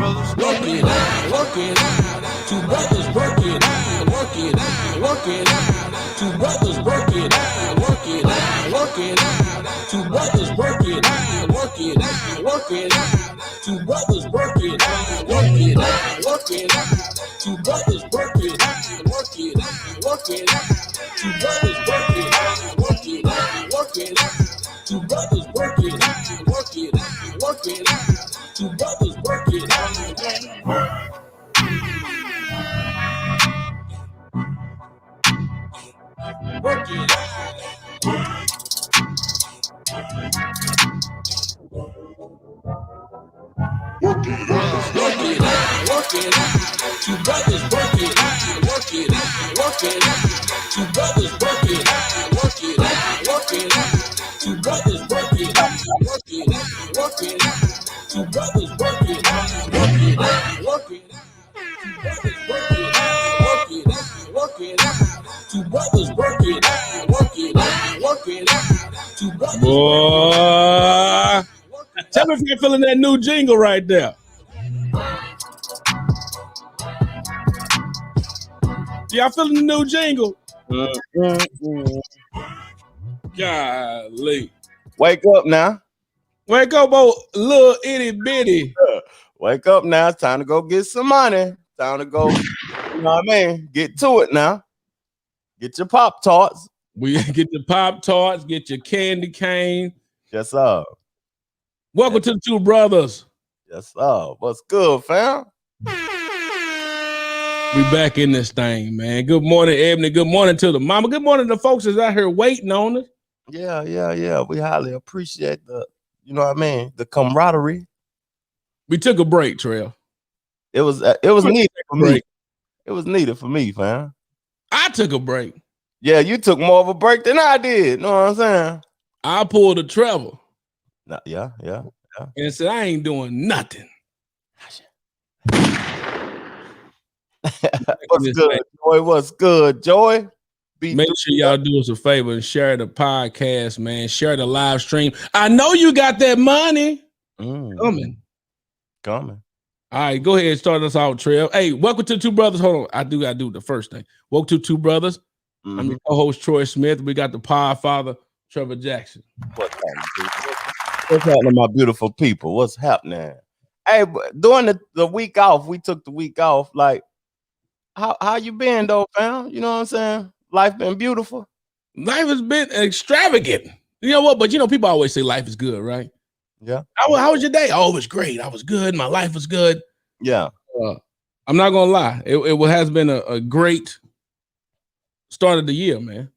work it out, work it out. Two brothers work it out, work it out, work it out. Two brothers work it out, work it out, work it out. Two brothers work it out, work it out, work it out. Two brothers work it out, work it out, work it out. Two brothers work it out, work it out, work it out. Two brothers work it out, work it out, work it out. Two brothers work it out, work it out, work it out. Two brothers work it out. Work it out. Work it out, work it out. Two brothers work it out, work it out, work it out. Two brothers work it out, work it out, work it out. Two brothers work it out, work it out, work it out. Two brothers work it out, work it out, work it out. Two brothers work it out, work it out, work it out. Two brothers work it out, work it out, work it out. Two brothers. Boy, tell me if you're feeling that new jingle right there. Y'all feeling the new jingle? Golly. Wake up now. Wake up, oh, little itty bitty. Wake up now. It's time to go get some money. Time to go, you know what I mean? Get to it now. Get your Pop-Tarts. We get your Pop-Tarts, get your candy cane. Yes, sir. Welcome to the Two Brothers. Yes, sir. What's good, fam? We back in this thing, man. Good morning, Ebony. Good morning to the mama. Good morning to the folks that's out here waiting on us. Yeah. We highly appreciate the, you know what I mean, the camaraderie. We took a break, Trev. It was needed for me. It was needed for me, fam. I took a break. Yeah, you took more of a break than I did. Know what I'm saying? I pulled a Trevor. Yeah. And said, I ain't doing nothing. What's good, Joy? What's good, Joy? Make sure y'all do us a favor and share the podcast, man. Share the live stream. I know you got that money coming. All right, go ahead and start us out, Trev. Hey, welcome to Two Brothers. Hold on. I do got to do the first thing. Welcome to Two Brothers. I'm your co-host, Troy Smith. We got the Podfather, Trevor Jackson. What's happening, my beautiful people? What's happening? Hey, during the week off, we took the week off. Like, how you been, though, fam? You know what I'm saying? Life been beautiful. Life has been extravagant. You know what? But, you know, people always say life is good, right? Yeah. How was your day? Oh, it was great. I was good. My life was good. Yeah. I'm not going to lie. It has been a great start of the year, man.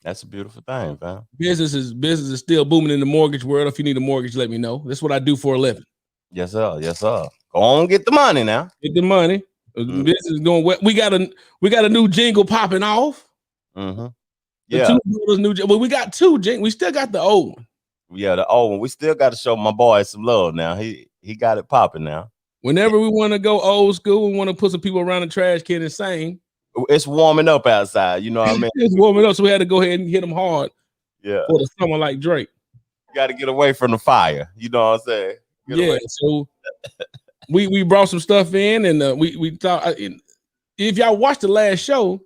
That's a beautiful thing, fam. Business is still booming in the mortgage world. If you need a mortgage, let me know. That's what I do for a living. Yes, sir. Go on, get the money now. Get the money. Business is going well. We got a new jingle popping off. Yeah. Two Brothers new jingle. Well, we got two jingles. We still got the old one. Yeah, the old one. We still got to show my boy some love now. He got it popping now. Whenever we want to go old school, we want to put some people around the trash can and sing. It's warming up outside. You know what I mean? It's warming up, so we had to go ahead and hit them hard. Yeah. For the summer like Drake. You got to get away from the fire. You know what I'm saying? So we brought some stuff in, and we thought if y'all watched the last show,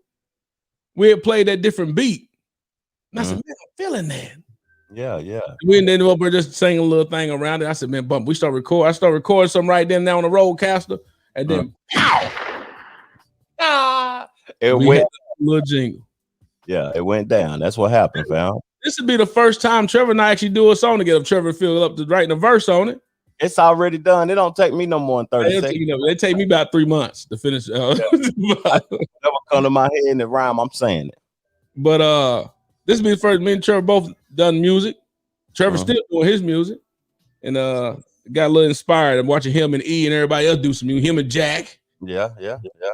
we had played that different beat. And I said, man, I'm feeling that. Yeah. We ended up just saying a little thing around it. I said, man, bump. I start recording something right then now on the roadcaster, and then pow! It went a little jingle. Yeah, it went down. That's what happened, fam. This would be the first time Trevor and I actually do a song together. Trevor filled up to writing a verse on it. It's already done. It don't take me no more than 30 seconds. They take me about 3 months to finish. Never come to my head in the rhyme. I'm saying it. But this will be the first. Me and Trevor both done music. Trevor's still doing his music, and got a little inspired. I'm watching him and E and everybody else do some music. Him and Jack. Yeah.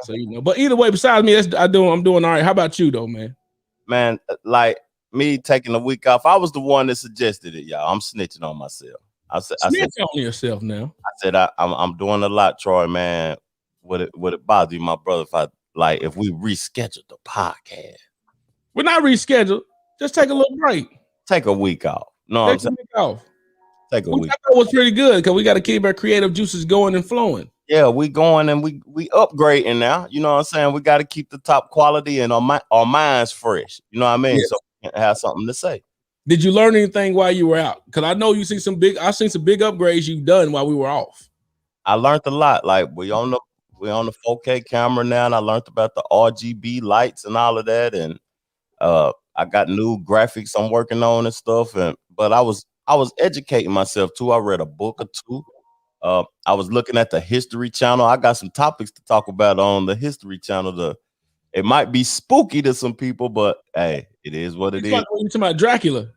So you know, but either way, besides me, I'm doing all right. How about you, though, man? Man, like me taking a week off, I was the one that suggested it, y'all. I'm snitching on myself. I said on yourself now. I said I'm doing a lot, Troy, man. Would it bother you, my brother, if we rescheduled the podcast? We're not rescheduled. Just take a little break. Take a week off. No, I'm saying. A week off. Take a week. I thought was pretty good because we got to keep our creative juices going and flowing. Yeah, we going and we upgrading now. You know what I'm saying? We got to keep the top quality and our minds fresh. You know what I mean? Yes. So we can have something to say. Did you learn anything while you were out? Because I know I seen some big upgrades you've done while we were off. I learned a lot. Like we on the 4K camera now, and I learned about the RGB lights and all of that. And I got new graphics I'm working on and stuff. But I was educating myself too. I read a book or two. I was looking at the History Channel. I got some topics to talk about on the History Channel. It might be spooky to some people, but hey, it is what it is. You talking about Dracula?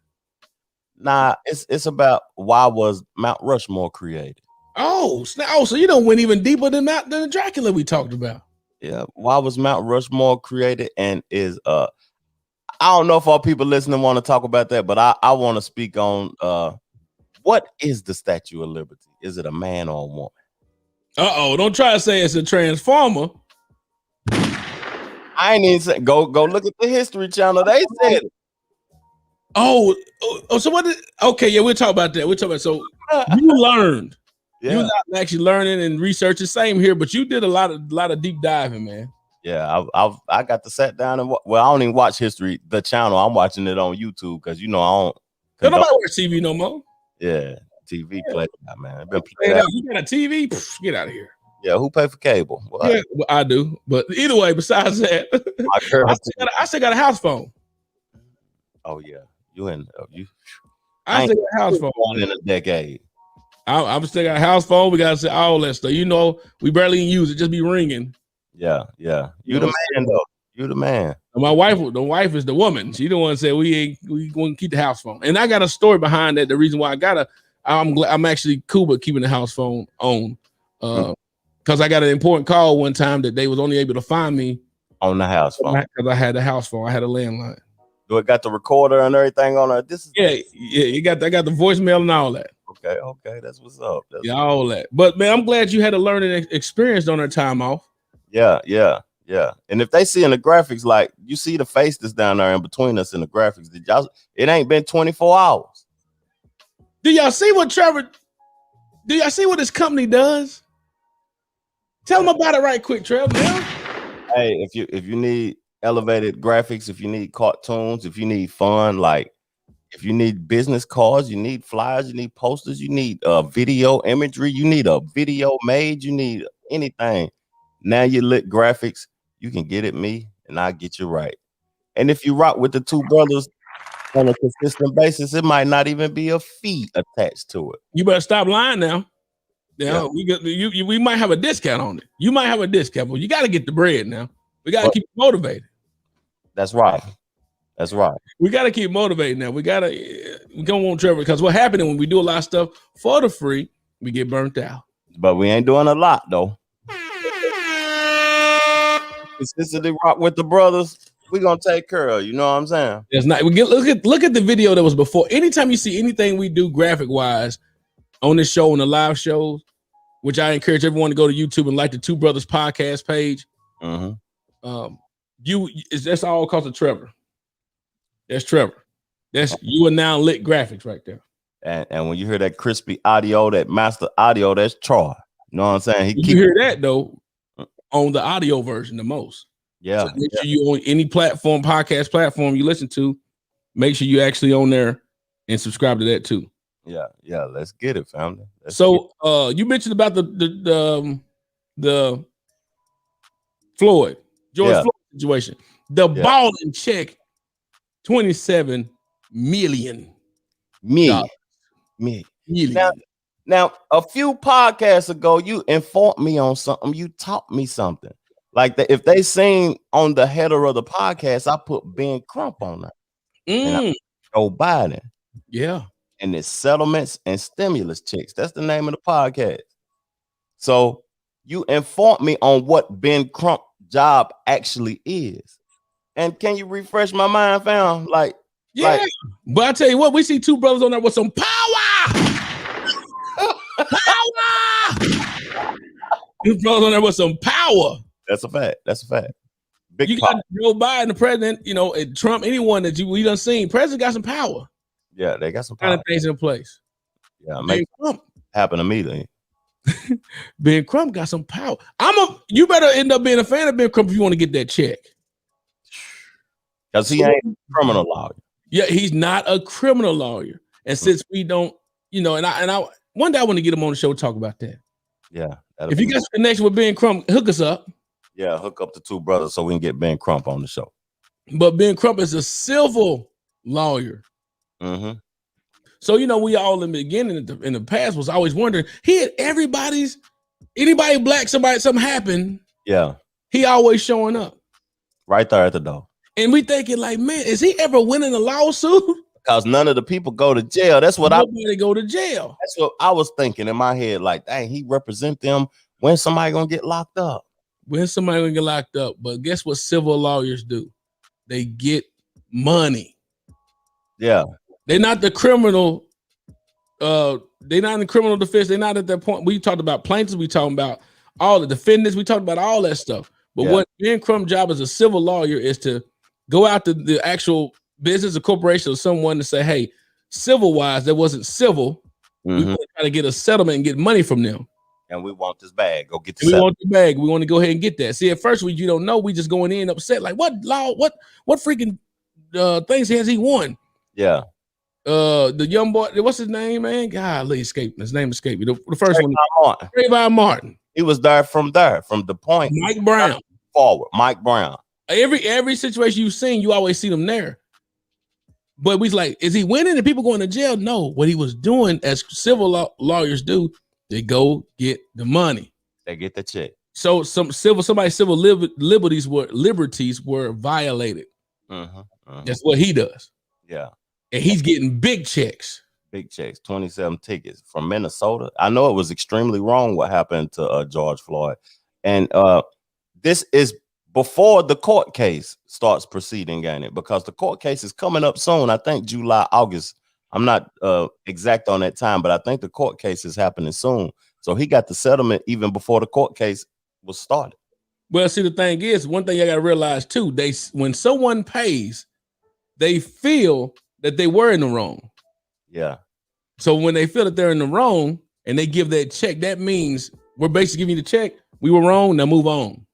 Nah, it's about why was Mount Rushmore created. Oh, so you don't went even deeper than the Dracula we talked about. Yeah, why was Mount Rushmore created? And is I don't know if all people listening want to talk about that, but I want to speak on what is the Statue of Liberty? Is it a man or a woman? Don't try to say it's a transformer. I ain't even saying go look at the History Channel. They said it. So what okay, yeah, we'll talk about that. So you learned. Yeah. You're not actually learning and researching. Same here, but you did a lot of deep diving, man. Yeah, I got to sit down and I don't even watch History, the channel. I'm watching it on YouTube because I don't. Nobody watch TV no more. Yeah, TV play out, man. You got a TV? Get out of here. Yeah, who pay for cable? Well, yeah, I do. But either way, besides that, I still got a house phone. Oh yeah, I still got a house phone. One in a decade. I'm still got a house phone. We got to say all that stuff. We barely even use it. Just be ringing. Yeah. You the man though. You the man. My wife, the wife is the woman. She the one said we want to keep the house phone. And I got a story behind that. The reason why I'm actually cool with keeping the house phone on. Because I got an important call one time that they was only able to find me on the house phone. Because I had the house phone. I had a landline. Do it got the recorder and everything on it? I got the voicemail and all that. Okay, that's what's up. All that. But man, I'm glad you had a learning experience on their time off. Yeah. And if they see in the graphics, like you see the face that's down there in between us in the graphics, it ain't been 24 hours. Do y'all see what his company does? Tell them about it right quick, Trev. Hey, if you need elevated graphics, if you need cartoons, if you need fun, like if you need business cards, you need flyers, you need posters, you need video imagery, you need a video made, you need anything. Now you lit graphics, you can get at me and I'll get you right. And if you rock with the two brothers on a consistent basis, it might not even be a fee attached to it. You better stop lying now. Yeah. We might have a discount on it. You might have a discount, but you got to get the bread now. We got to keep motivated. That's right. We got to keep motivating now. We don't want Trevor, because what happened when we do a lot of stuff for the free, we get burnt out. But we ain't doing a lot though. Consistently rock with the brothers. We're gonna take care of, you know what I'm saying? It's not. Look at the video that was before. Anytime you see anything we do graphic wise on this show, on the live shows, which I encourage everyone to go to YouTube and like the Two Brothers podcast page. That's all because of Trevor. That's Trevor. That's you are now lit graphics right there. And when you hear that crispy audio, that master audio, that's Troy. You know what I'm saying? You hear that though on the audio version the most. Yeah. So make sure you on any podcast platform you listen to, make sure you actually on there and subscribe to that too. Yeah. Let's get it, family. You mentioned about the Floyd Floyd situation. The ball and check $27 million. Million. Now, a few podcasts ago, you informed me on something. You taught me something. Like that, if they seen on the header of the podcast, I put Ben Crump on that. And Joe Biden. Yeah. And it's settlements and stimulus checks. That's the name of the podcast. So you informed me on what Ben Crump's job actually is. And can you refresh my mind, fam? But I tell you what, we see two brothers on there with some power. Two brothers on there with some power. That's a fact. Big you got Joe Biden, the president, and Trump, anyone that we done seen, president got some power. Yeah, they got some power. Kind of things in place. Yeah, make happen to me then. Ben Crump got some power. You better end up being a fan of Ben Crump if you want to get that check. Because he ain't a criminal lawyer. Yeah, he's not a criminal lawyer. And since we don't, and I one day I want to get him on the show to talk about that. Yeah. If you got a connection with Ben Crump, hook us up. Yeah, hook up the two brothers so we can get Ben Crump on the show. But Ben Crump is a civil lawyer. Mm-hmm. So, we all in the beginning, in the past, was always wondering, he had anybody black, something happened. Yeah. He always showing up. Right there at the door. And we thinking like, man, is he ever winning a lawsuit? Because none of the people go to jail. That's what Nobody go to jail. That's what I was thinking in my head. Like, dang, he represent them. When somebody gonna get locked up? When somebody gonna get locked up? But guess what civil lawyers do? They get money. Yeah. They're not the criminal. They're not in the criminal defense. They're not at that point. We talked about plaintiffs. We talking about all the defendants. We talked about all that stuff. But what Ben Crump's job as a civil lawyer is to go out to the actual business or corporation or someone to say, hey, civil wise, that wasn't civil. We want to try to get a settlement and get money from them. And we want this bag. Go get the We want the bag. We want to go ahead and get that. See, at first, you don't know. We just going in upset. Like, what law? What freaking things has he won? Yeah. The young boy, what's his name, man? Golly, his name escaped me. The first Trayvon Martin. He was there from the point. Mike Brown. Forward. Mike Brown. Every situation you've seen, you always see them there. But we like, is he winning and people going to jail? No. What he was doing, as civil lawyers do, they go get the money. They get the check. So somebody's civil liberties were violated. That's what he does. Yeah. And he's getting big checks. Big checks, 27 tickets from Minnesota. I know it was extremely wrong what happened to George Floyd. And this is before the court case starts proceeding in it, because the court case is coming up soon. I think July, August. I'm not exact on that time, but I think the court case is happening soon. So he got the settlement even before the court case was started. Well, see, the thing is, one thing you got to realize too, when someone pays, they feel that they were in the wrong. Yeah. So when they feel that they're in the wrong and they give that check, that means we're basically giving you the check. We were wrong. Now move on.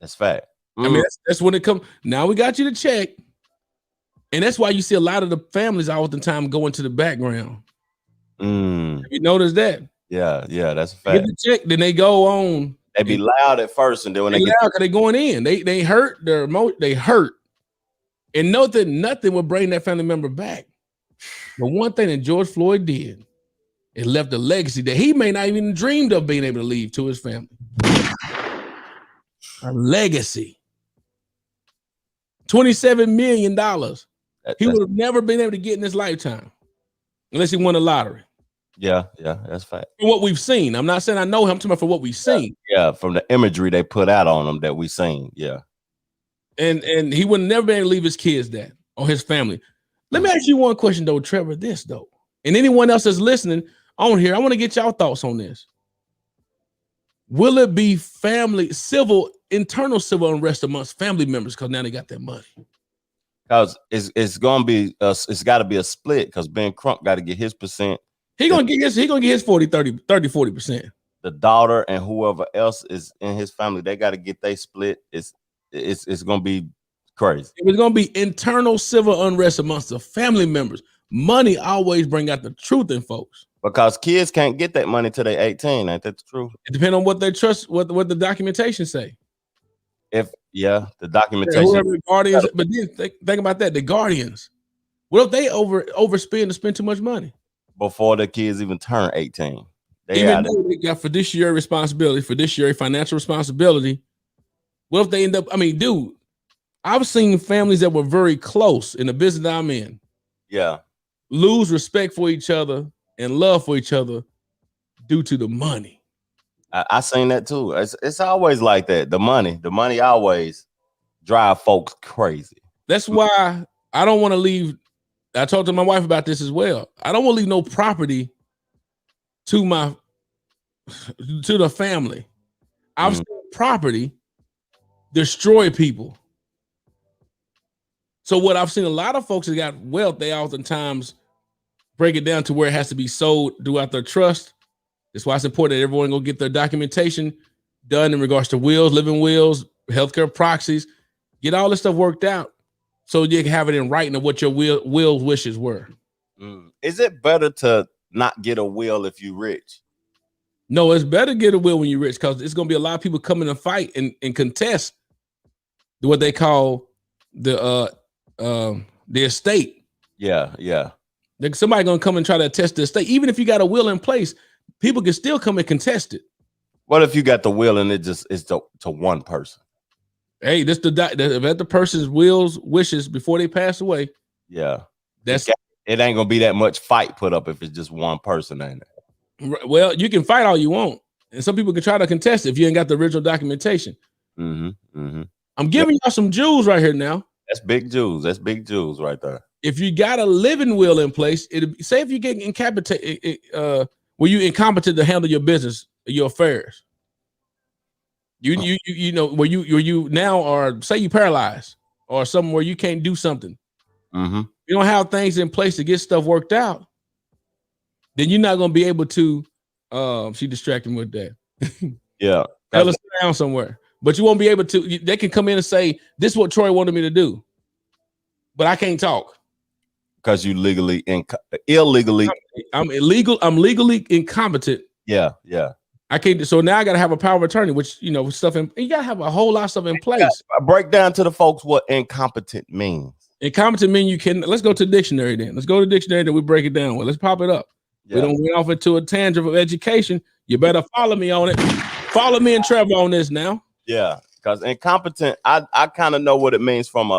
That's fact. I mean, that's when it comes. Now we got you the check. And that's why you see a lot of the families all the time go into the background. Have you noticed that? Yeah, that's a fact. Get the check, then they go on. They be loud at first, and then when they get loud, because they going in, they hurt their emotion. They hurt. And nothing will bring that family member back. But one thing that George Floyd did, it left a legacy that he may not even dreamed of being able to leave to his family. A legacy. $27 million. He would have never been able to get in his lifetime unless he won the lottery. Yeah, that's fact. For what we've seen. I'm not saying I know him, I'm talking about for what we've seen. Yeah, from the imagery they put out on him that we've seen. Yeah. And he would never be able to leave his kids that or his family. Let me ask you one question though, Trevor. This though, and anyone else that's listening on here, I want to get y'all thoughts on this. Will it be internal civil unrest amongst family members because now they got that money? Because it's gonna be it's got to be a split, because Ben Crump got to get his percent. He gonna get his 40%. The daughter and whoever else is in his family, they got to get they split. It's gonna be crazy. It was gonna be internal civil unrest amongst the family members. Money always bring out the truth in folks. Because kids can't get that money till they 18. Ain't that the truth? It depends on what they trust, what the documentation say. The documentation. The guardians, but then think about that. The guardians, what if they overspend and spend too much money before the kids even turn 18? They got fiduciary responsibility, fiduciary financial responsibility. What if they end up? I mean, dude, I've seen families that were very close in the business that I'm in. Yeah, lose respect for each other and love for each other due to the money. I seen that too. It's always like that. The money always drive folks crazy. That's why I don't want to leave. I talked to my wife about this as well. I don't want to leave no property to the family. I've seen property destroy people. So what I've seen a lot of folks that got wealth, they oftentimes break it down to where it has to be sold throughout their trust. That's why it's important that everyone go get their documentation done in regards to wills, living wills, healthcare proxies. Get all this stuff worked out so you can have it in writing of what your will wishes were. Is it better to not get a will if you're rich? No, it's better to get a will when you're rich, because it's going to be a lot of people coming to fight and contest what they call the estate. Yeah. Somebody going to come and try to attest the estate. Even if you got a will in place, people can still come and contest it. What if you got the will and it just is to one person? Hey, this the person's wishes before they pass away. Yeah, it ain't gonna be that much fight put up if it's just one person, ain't it? Well, you can fight all you want, and some people can try to contest it if you ain't got the original documentation. I'm giving y'all some jewels right here now. That's big jewels. That's big jewels right there. If you got a living will in place, say if you get incapacitated, were you incompetent to handle your business, your affairs? You know where you now are, say you paralyzed or something where you can't do something. You don't have things in place to get stuff worked out. Then you're not going to be able to. She distracted me with that. Yeah, tell us down somewhere, but you won't be able to. They can come in and say, "This is what Troy wanted me to do," but I can't talk because you illegally. I'm illegal. I'm legally incompetent. Yeah. I can't. So now I got to have a power of attorney, which stuff. You got to have a whole lot of stuff in place. Break down to the folks what incompetent means. Incompetent means you can. Let's go to the dictionary then. Let's go to the dictionary that we break it down with. Let's pop it up. Yeah. We don't went off into a tangent of education. You better follow me on it. Follow me and Trevor on this now. Yeah, because incompetent, I kind of know what it means from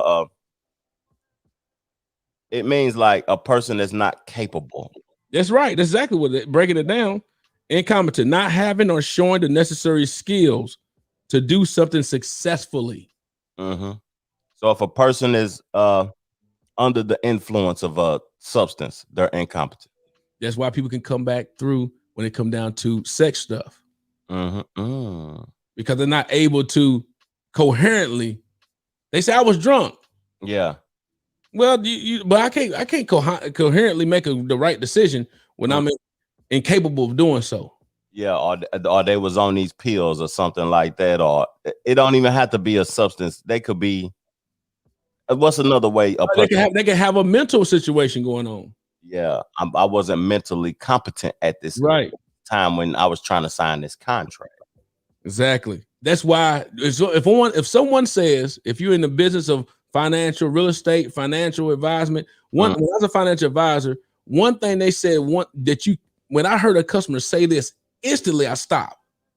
it means like a person that's not capable. That's right. That's exactly what it. Breaking it down. Incompetent, not having or showing the necessary skills to do something successfully. So if a person is under the influence of a substance, they're incompetent. That's why people can come back through when it come down to sex stuff. Because they're not able to coherently. They say I was drunk. Yeah. Well, but I can't coherently make the right decision when I'm incapable of doing so. Yeah, or they was on these pills or something like that, or it don't even have to be a substance. They could be. What's another way? They can have a mental situation going on. Yeah, I wasn't mentally competent at this time when I was trying to sign this contract. Exactly. That's why if someone says, if you're in the business of financial real estate, financial advisement, when I was a financial advisor, one thing they said when I heard a customer say this, instantly I stopped.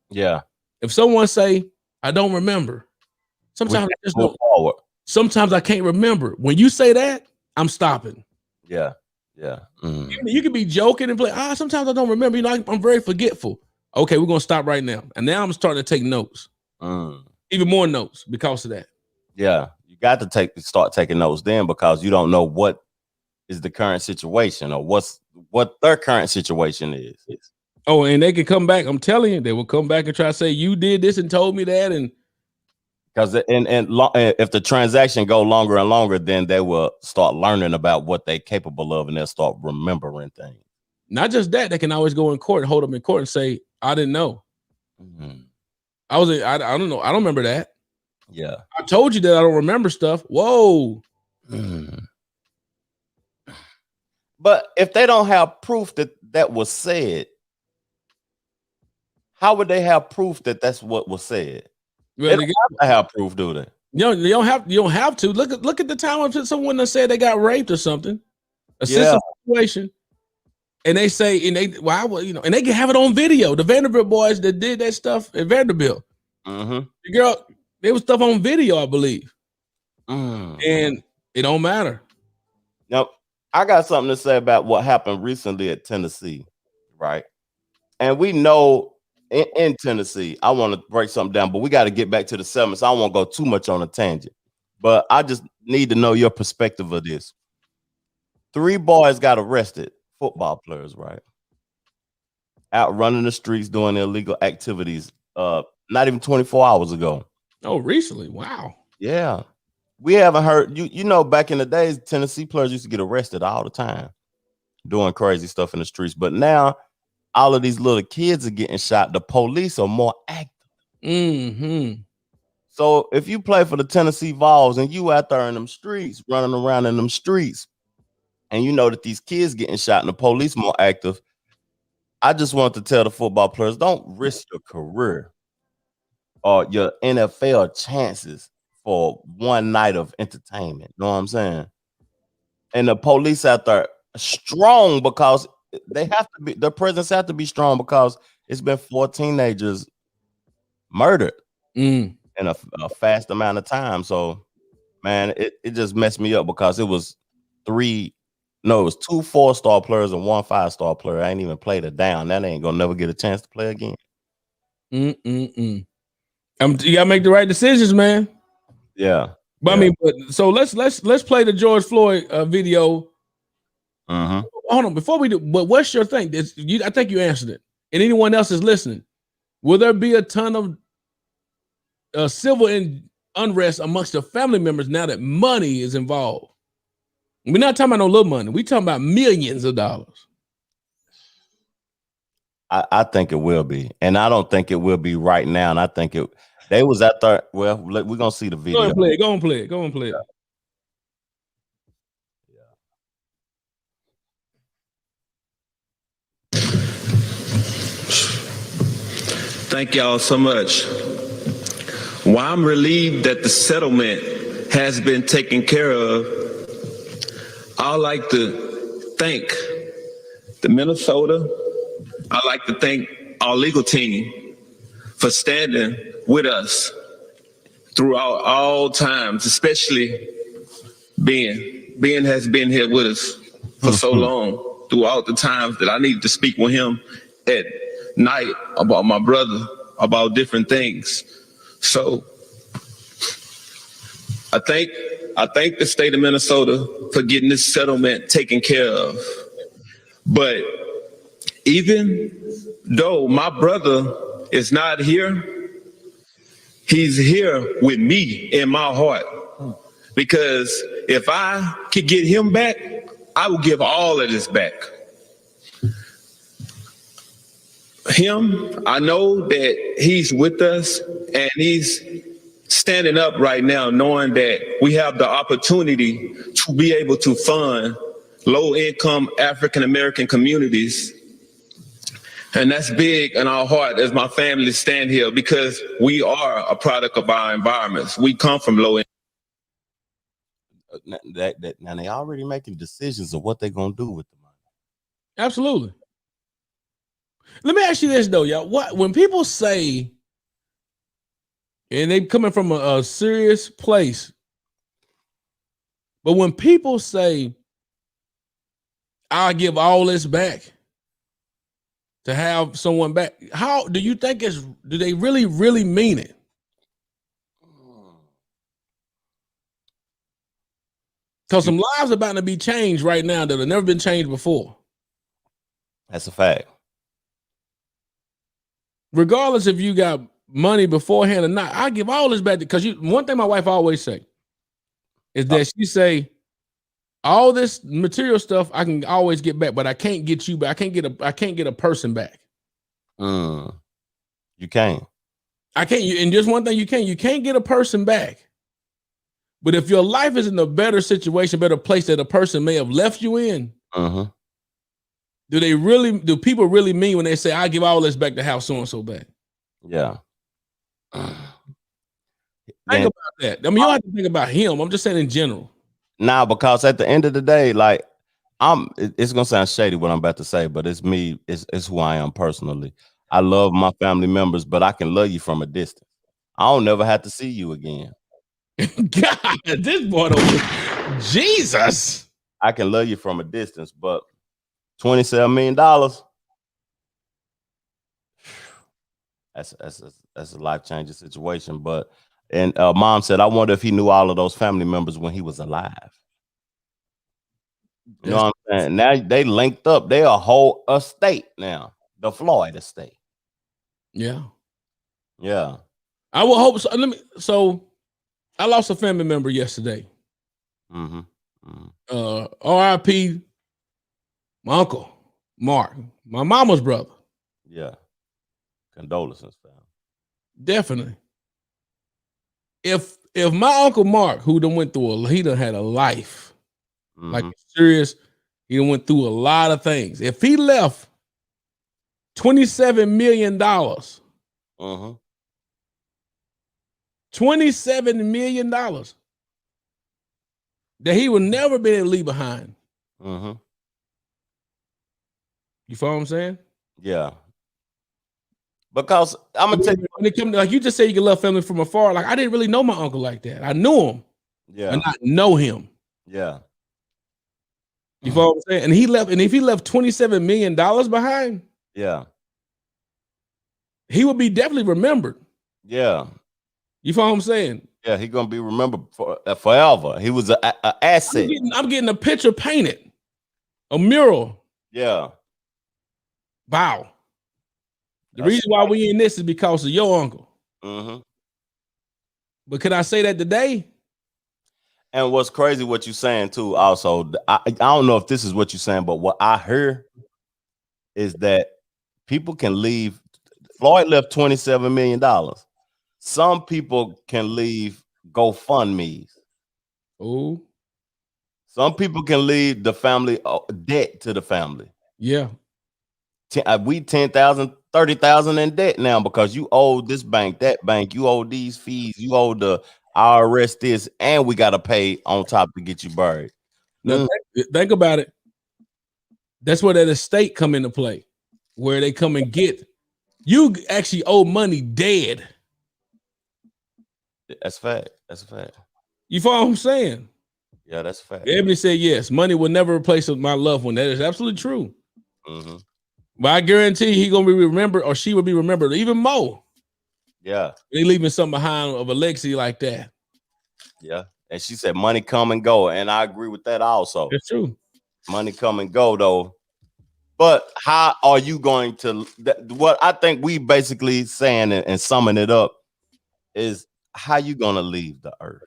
Yeah. If someone say, I don't remember, sometimes I just don't. Sometimes I can't remember. When you say that, I'm stopping. Yeah. You can be joking and play. Sometimes I don't remember. I'm very forgetful. Okay, we're gonna stop right now. And now I'm starting to take notes. Even more notes because of that. Yeah, you got to start taking notes then, because you don't know what is the current situation or what their current situation is. Oh, and they can come back. I'm telling you, they will come back and try to say you did this and told me that, and because if the transaction go longer and longer, then they will start learning about what they're capable of, and they'll start remembering things. Not just that, they can always go in court and hold them in court and say, "I didn't know. I don't know. I don't remember that. Yeah, I told you that I don't remember stuff." Whoa. But if they don't have proof that was said, how would they have proof that that's what was said? Well, they don't have to have proof, do they? You don't have to. Look at the time of someone that said they got raped or something, a sensitive situation, and they say, and they can have it on video. The Vanderbilt boys that did that stuff at Vanderbilt, the girl, there was stuff on video, I believe, and it don't matter. Now, I got something to say about what happened recently at Tennessee, right? And we know. In Tennessee, I want to break something down, but we got to get back to the 7th. So I won't go too much on a tangent, but I just need to know your perspective of this. 3 boys got arrested, football players, right? Out running the streets doing illegal activities, not even 24 hours ago. Oh, recently? Wow. Yeah. We haven't heard, back in the days, Tennessee players used to get arrested all the time. doing crazy stuff in the streets. But now all of these little kids are getting shot. The police are more active. Mm-hmm. So if you play for the Tennessee Vols and you out there in them streets, running around in them streets, and you know that these kids getting shot and the police more active, I just want to tell the football players, don't risk your career or your NFL chances for one night of entertainment. You know what I'm saying? And the police out there strong because they have to be, their presence have to be strong because it's been 4 teenagers murdered in a fast amount of time. So, man, it just messed me up because it was 2 4-star players and 1 5-star player. I ain't even played it down. That ain't gonna never get a chance to play again. You gotta make the right decisions, man. Yeah. But yeah. I mean, so let's play the George Floyd video. Hold on, before we do, but what's your thing? I think you answered it. And anyone else is listening, will there be a ton of civil unrest amongst the family members now that money is involved? We're not talking about no little money. We're talking about millions of dollars. I think it will be. And I don't think it will be right now. And I think they was at there. Well, we're going to see the video. Go and play it. Thank y'all so much. While I'm relieved that the settlement has been taken care of, I'd like to thank the Minnesota. I'd like to thank our legal team for standing with us throughout all times, especially Ben. Ben has been here with us for so long, throughout the times that I needed to speak with him at night about my brother, about different things. So I thank the state of Minnesota for getting this settlement taken care of. But even though my brother is not here, he's here with me in my heart. Because if I could get him back, I will give all of this back. Him, I know that he's with us and he's standing up right now, knowing that we have the opportunity to be able to fund low-income African-American communities. And that's big in our heart as my family stand here because we are a product of our environments. We come from low income. Now they already making decisions of what they're going to do with the money. Absolutely. Let me ask you this though, y'all. When people say, and they coming from a serious place, but when people say, I'll give all this back to have someone back, how do you think do they really, really mean it? Because some lives are about to be changed right now that have never been changed before. That's a fact. Regardless if you got money beforehand or not, I give all this back because one thing my wife always say is that she say all this material stuff I can always get back, but I can't get you back. I can't get a person back. You can't. I can't. And just one thing you can't get a person back. But if your life is in a better situation, better place that a person may have left you in, do people really mean when they say, I give all this back to have so-and-so back? Yeah. Think about that. I mean, you don't have to think about him. I'm just saying in general. Nah, because at the end of the day, like it's gonna sound shady what I'm about to say, but it's me, it's who I am personally. I love my family members, but I can love you from a distance. I don't never have to see you again. God, this boy Jesus. I can love you from a distance, but $27 million. That's a life-changing situation. But mom said, I wonder if he knew all of those family members when he was alive. You know what I'm saying? Now they linked up. They're a whole estate now. The Floyd estate. Yeah. Yeah. I will hope so. So I lost a family member yesterday. RIP My uncle, Mark, my mama's brother. Yeah. Condolences, fam. Definitely. If my uncle Mark, who done went through he done had a life, like serious, he done went through a lot of things. If he left $27 million, $27 million that he would never be able to leave behind. You follow what I'm saying? Yeah. Because I'm gonna tell you, when it comes to, like you just said, you can love family from afar. Like I didn't really know my uncle like that. I knew him, and I know him. Yeah. You follow what I'm saying? And he left, and if he left $27 million behind, yeah, he would be definitely remembered. Yeah. You follow what I'm saying? Yeah, he's gonna be remembered for forever. He was an asset. I'm getting a picture painted, a mural. Yeah. Wow. The reason why we in this is because of your uncle. But can I say that today? And what's crazy, what you're saying too, also, I don't know if this is what you're saying, but what I heard is that people can leave. Floyd left $27 million. Some people can leave GoFundMes. Oh. Some people can leave the family debt to the family. Yeah. We 10,000, 30,000 in debt now because you owe this bank, that bank, you owe these fees, you owe the IRS this, and we got to pay on top to get you buried. Now, think about it. That's where that estate come into play, where they come and get. You actually owe money dead. That's fact. That's a fact. You follow what I'm saying? Yeah, that's a fact. Ebony said yes. Money will never replace my loved one. That is absolutely true. But I guarantee he gonna be remembered, or she will be remembered even more. Yeah, they leaving something behind of a legacy like that. Yeah, and she said money come and go, and I agree with that also. It's true. Money come and go though, but how are you going to? What I think we basically saying and summing it up is how you gonna leave the earth.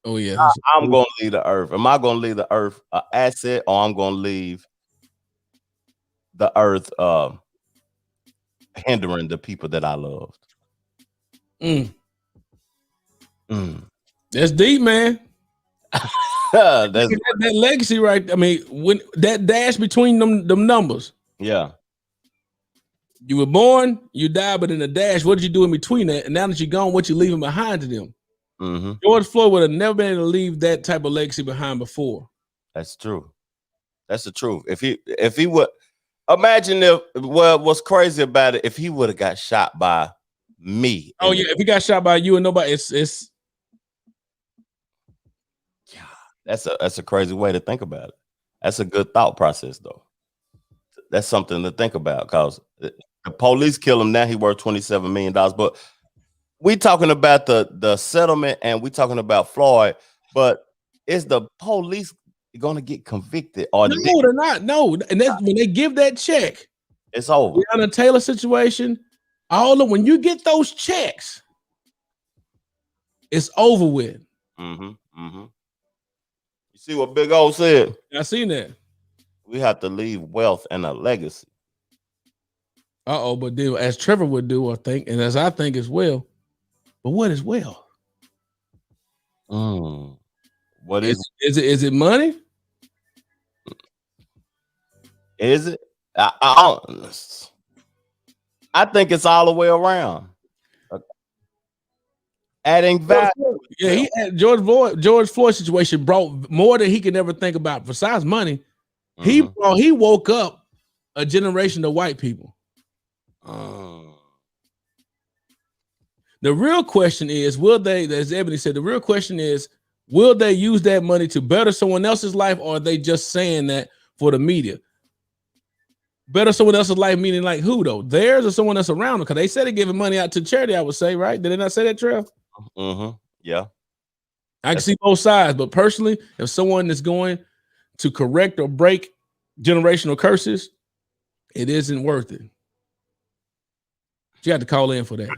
Oh yeah, I'm gonna leave the earth. Am I gonna leave the earth an asset, or I'm gonna leave the earth hindering the people that I loved? That's deep, man. That's that legacy, right? I mean, when that dash between them numbers. Yeah. You were born, you died, but in the dash, what did you do in between that? And now that you're gone, what you leaving behind to them? George Floyd would have never been able to leave that type of legacy behind before. That's true. That's the truth. If he would imagine what's crazy about it, if he would have got shot by me. Oh yeah, if he got shot by you and nobody, it's that's a crazy way to think about it. That's a good thought process though. That's something to think about because the police kill him now. He worth $27 million, but we talking about the settlement and we talking about Floyd. But is the police going to get convicted? Or no, they're not. No, and that's when they give that check, it's over. On a Taylor situation, when you get those checks, it's over with. You see what Big O said? I seen that. We have to leave wealth and a legacy. But then as Trevor would do, I think, and as I think as well. But what is wealth? What is it money? Is it? I think it's all the way around. Adding value. Yeah, he had George Floyd situation brought more than he could ever think about besides money. He woke up a generation of white people. The real question is, will they, as Ebony said, the real question is, will they use that money to better someone else's life, or are they just saying that for the media? Better someone else's life, meaning like who though? Theirs or someone else around them? Because they said they're giving money out to charity, I would say, right? Did they not say that, Trev? Yeah. I can see both sides, but personally, if someone is going to correct or break generational curses, it isn't worth it. You have to call in for that.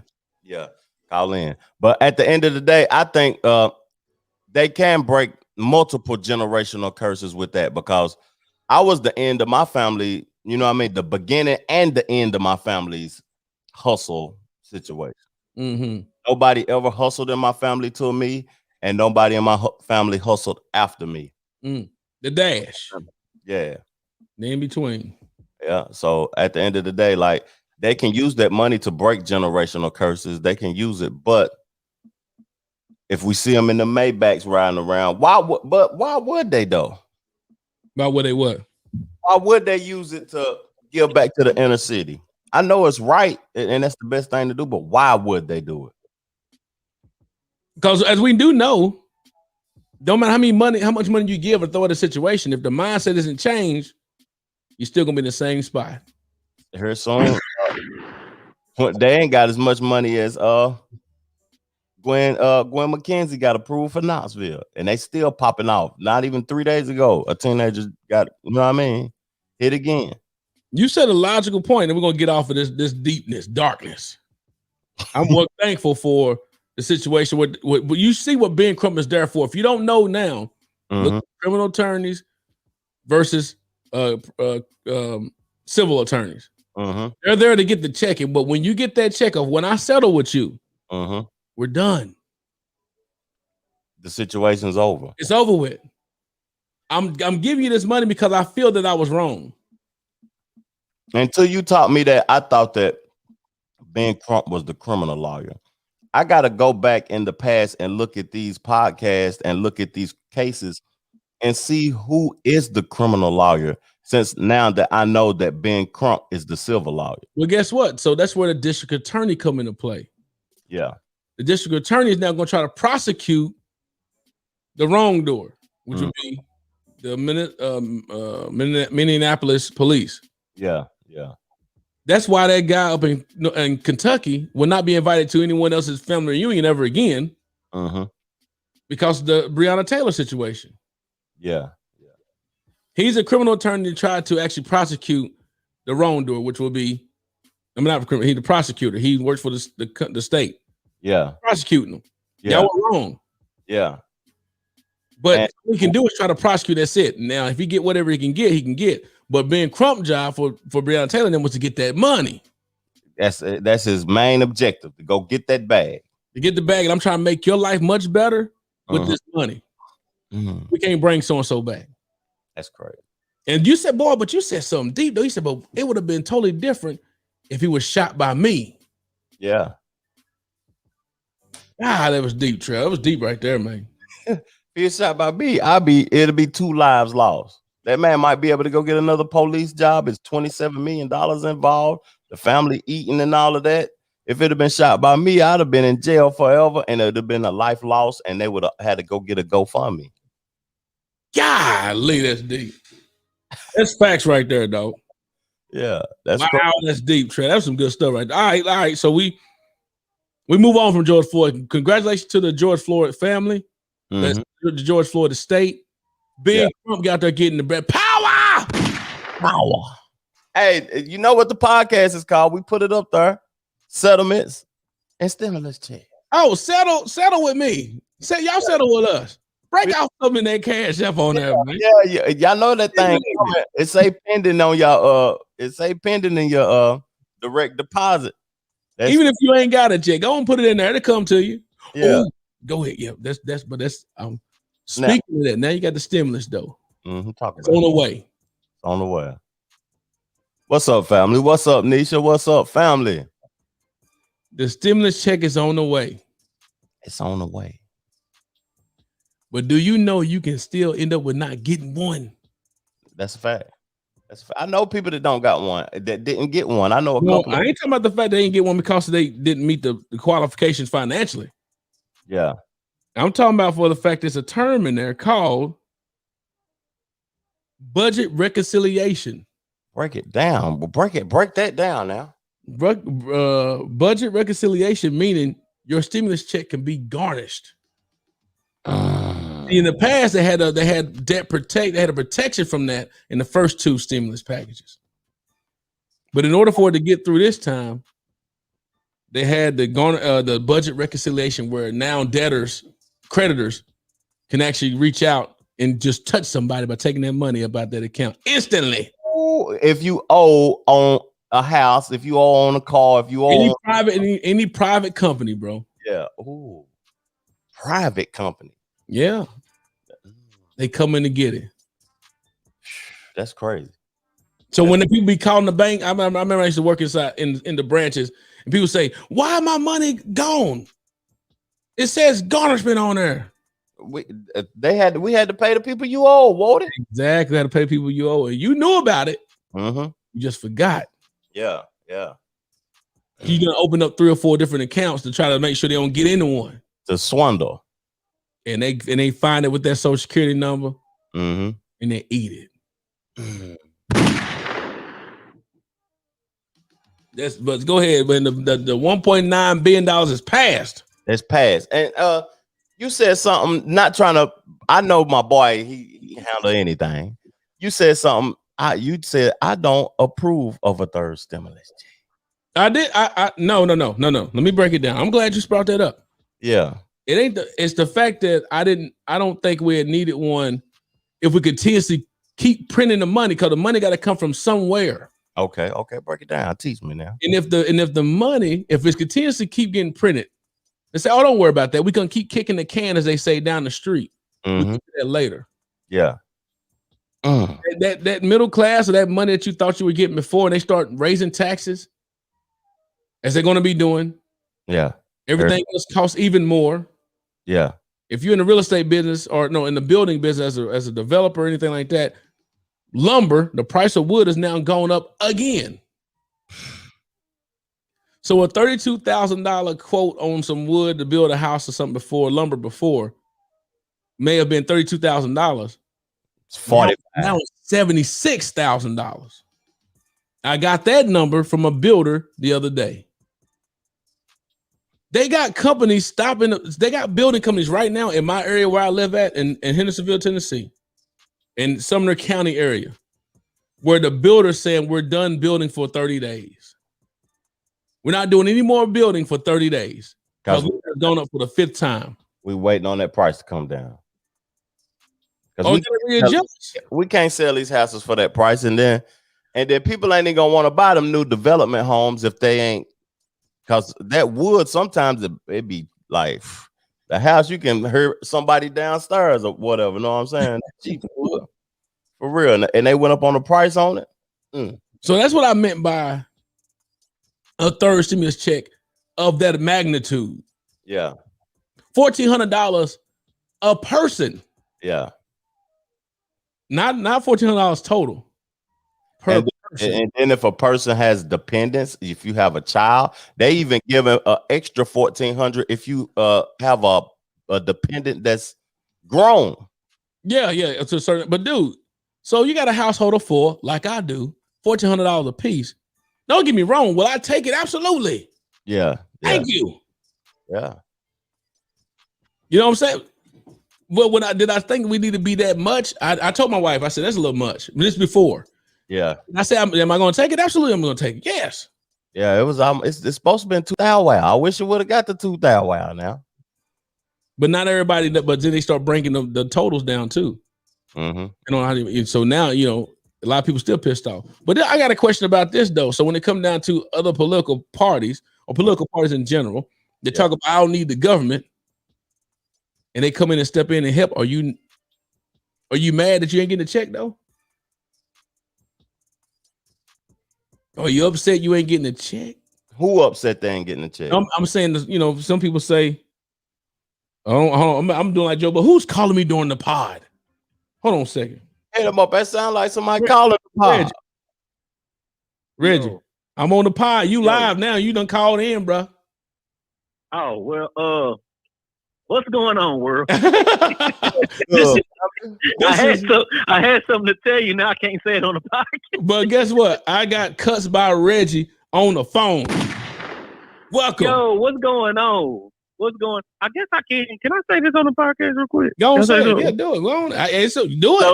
Yeah, call in. But at the end of the day, I think they can break multiple generational curses with that because I was the end of my family. You know what I mean? The beginning and the end of my family's hustle situation. Mm-hmm. Nobody ever hustled in my family to me, and nobody in my family hustled after me. The dash. Yeah. The in between. Yeah. So at the end of the day, like they can use that money to break generational curses. They can use it, but if we see them in the Maybachs riding around, why would they though? Why would they what? Why would they use it to give back to the inner city? I know it's right, and that's the best thing to do, but why would they do it? Because as we do know, don't matter how much money you give or throw at a situation, if the mindset isn't changed, you're still gonna be in the same spot. Here soon, they ain't got as much money as Gwen McKenzie got approved for Knoxville, and they still popping off. Not even 3 days ago, a teenager got, you know what I mean, hit again. You said a logical point, and we're gonna get off of this deepness, darkness. I'm more thankful for the situation with you see what Ben Crump is there for. If you don't know now, look at criminal attorneys versus civil attorneys. They're there to get the check, but when you get that check off, when I settle with you, we're done. The situation's over. It's over with. I'm giving you this money because I feel that I was wrong. Until you taught me that, I thought that Ben Crump was the criminal lawyer. I got to go back in the past and look at these podcasts and look at these cases and see who is the criminal lawyer, since now that I know that Ben Crump is the civil lawyer. Well, guess what? So that's where the district attorney come into play. Yeah. The district attorney is now going to try to prosecute the wrongdoer, which would be the Minneapolis police. Yeah. That's why that guy up in Kentucky will not be invited to anyone else's family reunion ever again, because of the Breonna Taylor situation. Yeah. He's a criminal attorney to try to actually prosecute the wrongdoer, which will be, not criminal. He's the prosecutor. He works for the state. Yeah, prosecuting them. Yeah. Y'all were wrong. Yeah. But what he can do is try to prosecute. That's it. Now, if he get whatever he can get, he can get. But Ben Crump job for Breonna Taylor then was to get that money. That's his main objective, to go get that bag. To get the bag, and I'm trying to make your life much better with this money. We can't bring so-and-so back. That's crazy. And you said, boy, but you said something deep, though. You said, but it would have been totally different if he was shot by me. Yeah. Ah, that was deep, Trev. That was deep right there, man. If he was shot by me, it'll be 2 lives lost. That man might be able to go get another police job. It's $27 million involved. The family eating and all of that. If it had been shot by me, I'd have been in jail forever, and it'd have been a life loss, and they would have had to go get a GoFundMe. Golly, that's deep. That's facts right there, dog. Yeah, that's that's deep, Trev. That's some good stuff right there. All right. So we move on from George Floyd. Congratulations to the George Floyd family. That's the George Floyd estate. Ben Crump got there getting the bread. Power. Hey, you know what the podcast is called? We put it up there. Settlements and stimulus check. Oh, settle with me. Y'all settle with us. Break out something in that Cashapp on there, man. Yeah. Y'all know that thing. It say pending on y'all. It say pending in your direct deposit. Even if you ain't got it yet, go and put it in there. It'll come to you. Yeah. Ooh, go ahead. Yeah, that's speaking of that. Now you got the stimulus though. It's on the way. On the way. What's up, family? What's up, Nisha? What's up, family? The stimulus check is on the way. It's on the way. But do you know you can still end up with not getting one? That's a fact. I know people that don't got one, that didn't get one. I know a couple. I ain't talking about the fact they didn't get one because they didn't meet the qualifications financially. Yeah. I'm talking about for the fact there's a term in there called budget reconciliation. Break it down. Break that down now. Budget reconciliation, meaning your stimulus check can be garnished. In the past, they had debt protect. They had a protection from that in the first 2 stimulus packages. But in order for it to get through this time, they had the budget reconciliation, where now creditors can actually reach out and just touch somebody by taking their money up out that account instantly. Ooh, if you owe on a house, if you owe on a car, if you owe any private company, bro. Yeah. Ooh. Private company. Yeah. They come in to get it. That's crazy. So when the people be calling the bank, I remember I used to work inside in the branches, and people say, "Why my money gone? It says garnishment on there." We had to pay the people you owe, won't it? Exactly, had to pay people you owe, and you knew about it. You just forgot. Yeah. You're gonna open up 3 or 4 different accounts to try to make sure they don't get into one. To swindle. And they find it with their social security number, and they eat it. But go ahead. When the $1.9 billion is passed. It's passed. And you said something, not trying to, I know my boy, he handle anything. You said something, you said, I don't approve of a third stimulus check. I did. No. Let me break it down. I'm glad you brought that up. Yeah. It's the fact that I don't think we had needed one if we continuously keep printing the money, because the money got to come from somewhere. Okay, break it down. Teach me now. And if the money, if it's continuously keep getting printed, they say, "Oh, don't worry about that. We're gonna keep kicking the can," as they say, down the street. We'll do that later. Yeah. That middle class, or that money that you thought you were getting before, and they start raising taxes, as they're going to be doing. Yeah. Everything else costs even more. Yeah. If you're in the real estate business, or no, in the building business as a developer or anything like that, lumber, the price of wood has now gone up again. So a $32,000 quote on some wood to build a house or something before, lumber before, may have been $32,000. It's 40. Now it's $76,000. I got that number from a builder the other day. They got companies they got building companies right now in my area where I live at in Hendersonville, Tennessee, in Sumner County area, where the builder's saying we're done building for 30 days. We're not doing any more building for 30 days because we're going up for the 5th time. We're waiting on that price to come down. We can't sell these houses for that price, and then people ain't even gonna want to buy them new development homes if they ain't, because that wood sometimes it be like the house, you can hear somebody downstairs or whatever. You know what I'm saying? Cheap wood. For real. And they went up on the price on it. So that's what I meant by a third stimulus check of that magnitude. Yeah. $1,400 a person. Yeah. Not $1,400 total. Per person. And then if a person has dependents, if you have a child, they even give an extra $1,400 if you have a dependent that's grown. Yeah, it's a certain. But dude, so you got a household of 4, like I do, $1,400 a piece. Don't get me wrong. Will I take it? Absolutely. Yeah. Thank you. Yeah. You know what I'm saying? Well, did I think we need to be that much? I told my wife, I said, that's a little much. This before. Yeah. I said, am I going to take it? Absolutely, I'm going to take it. Yes. Yeah, it was. It's supposed to be $2,000. I wish it would have got the $2,000 now. But not everybody. But then they start breaking the totals down too. You know, so now, you know, a lot of people still pissed off. But I got a question about this though. So when it comes down to other political parties or political parties in general, they talk about I don't need the government, and they come in and step in and help. Are you mad that you ain't getting a check though? Are you upset you ain't getting a check? Who upset they ain't getting a check? I'm saying, you know, some people say, oh, I'm doing like Joe, but who's calling me during the pod? Hold on a second. Hit him up. That sound like somebody calling the pod. Reggie, I'm on the pod. You live now. You done called in, bro. Oh, well, what's going on, world? I had something to tell you. Now I can't say it on the podcast. But guess what? I got cuts by Reggie on the phone. Welcome. Yo, what's going on? I guess I can. Can I say this on the podcast real quick? Go on, say it. Yeah, do it. Go on. Do it. So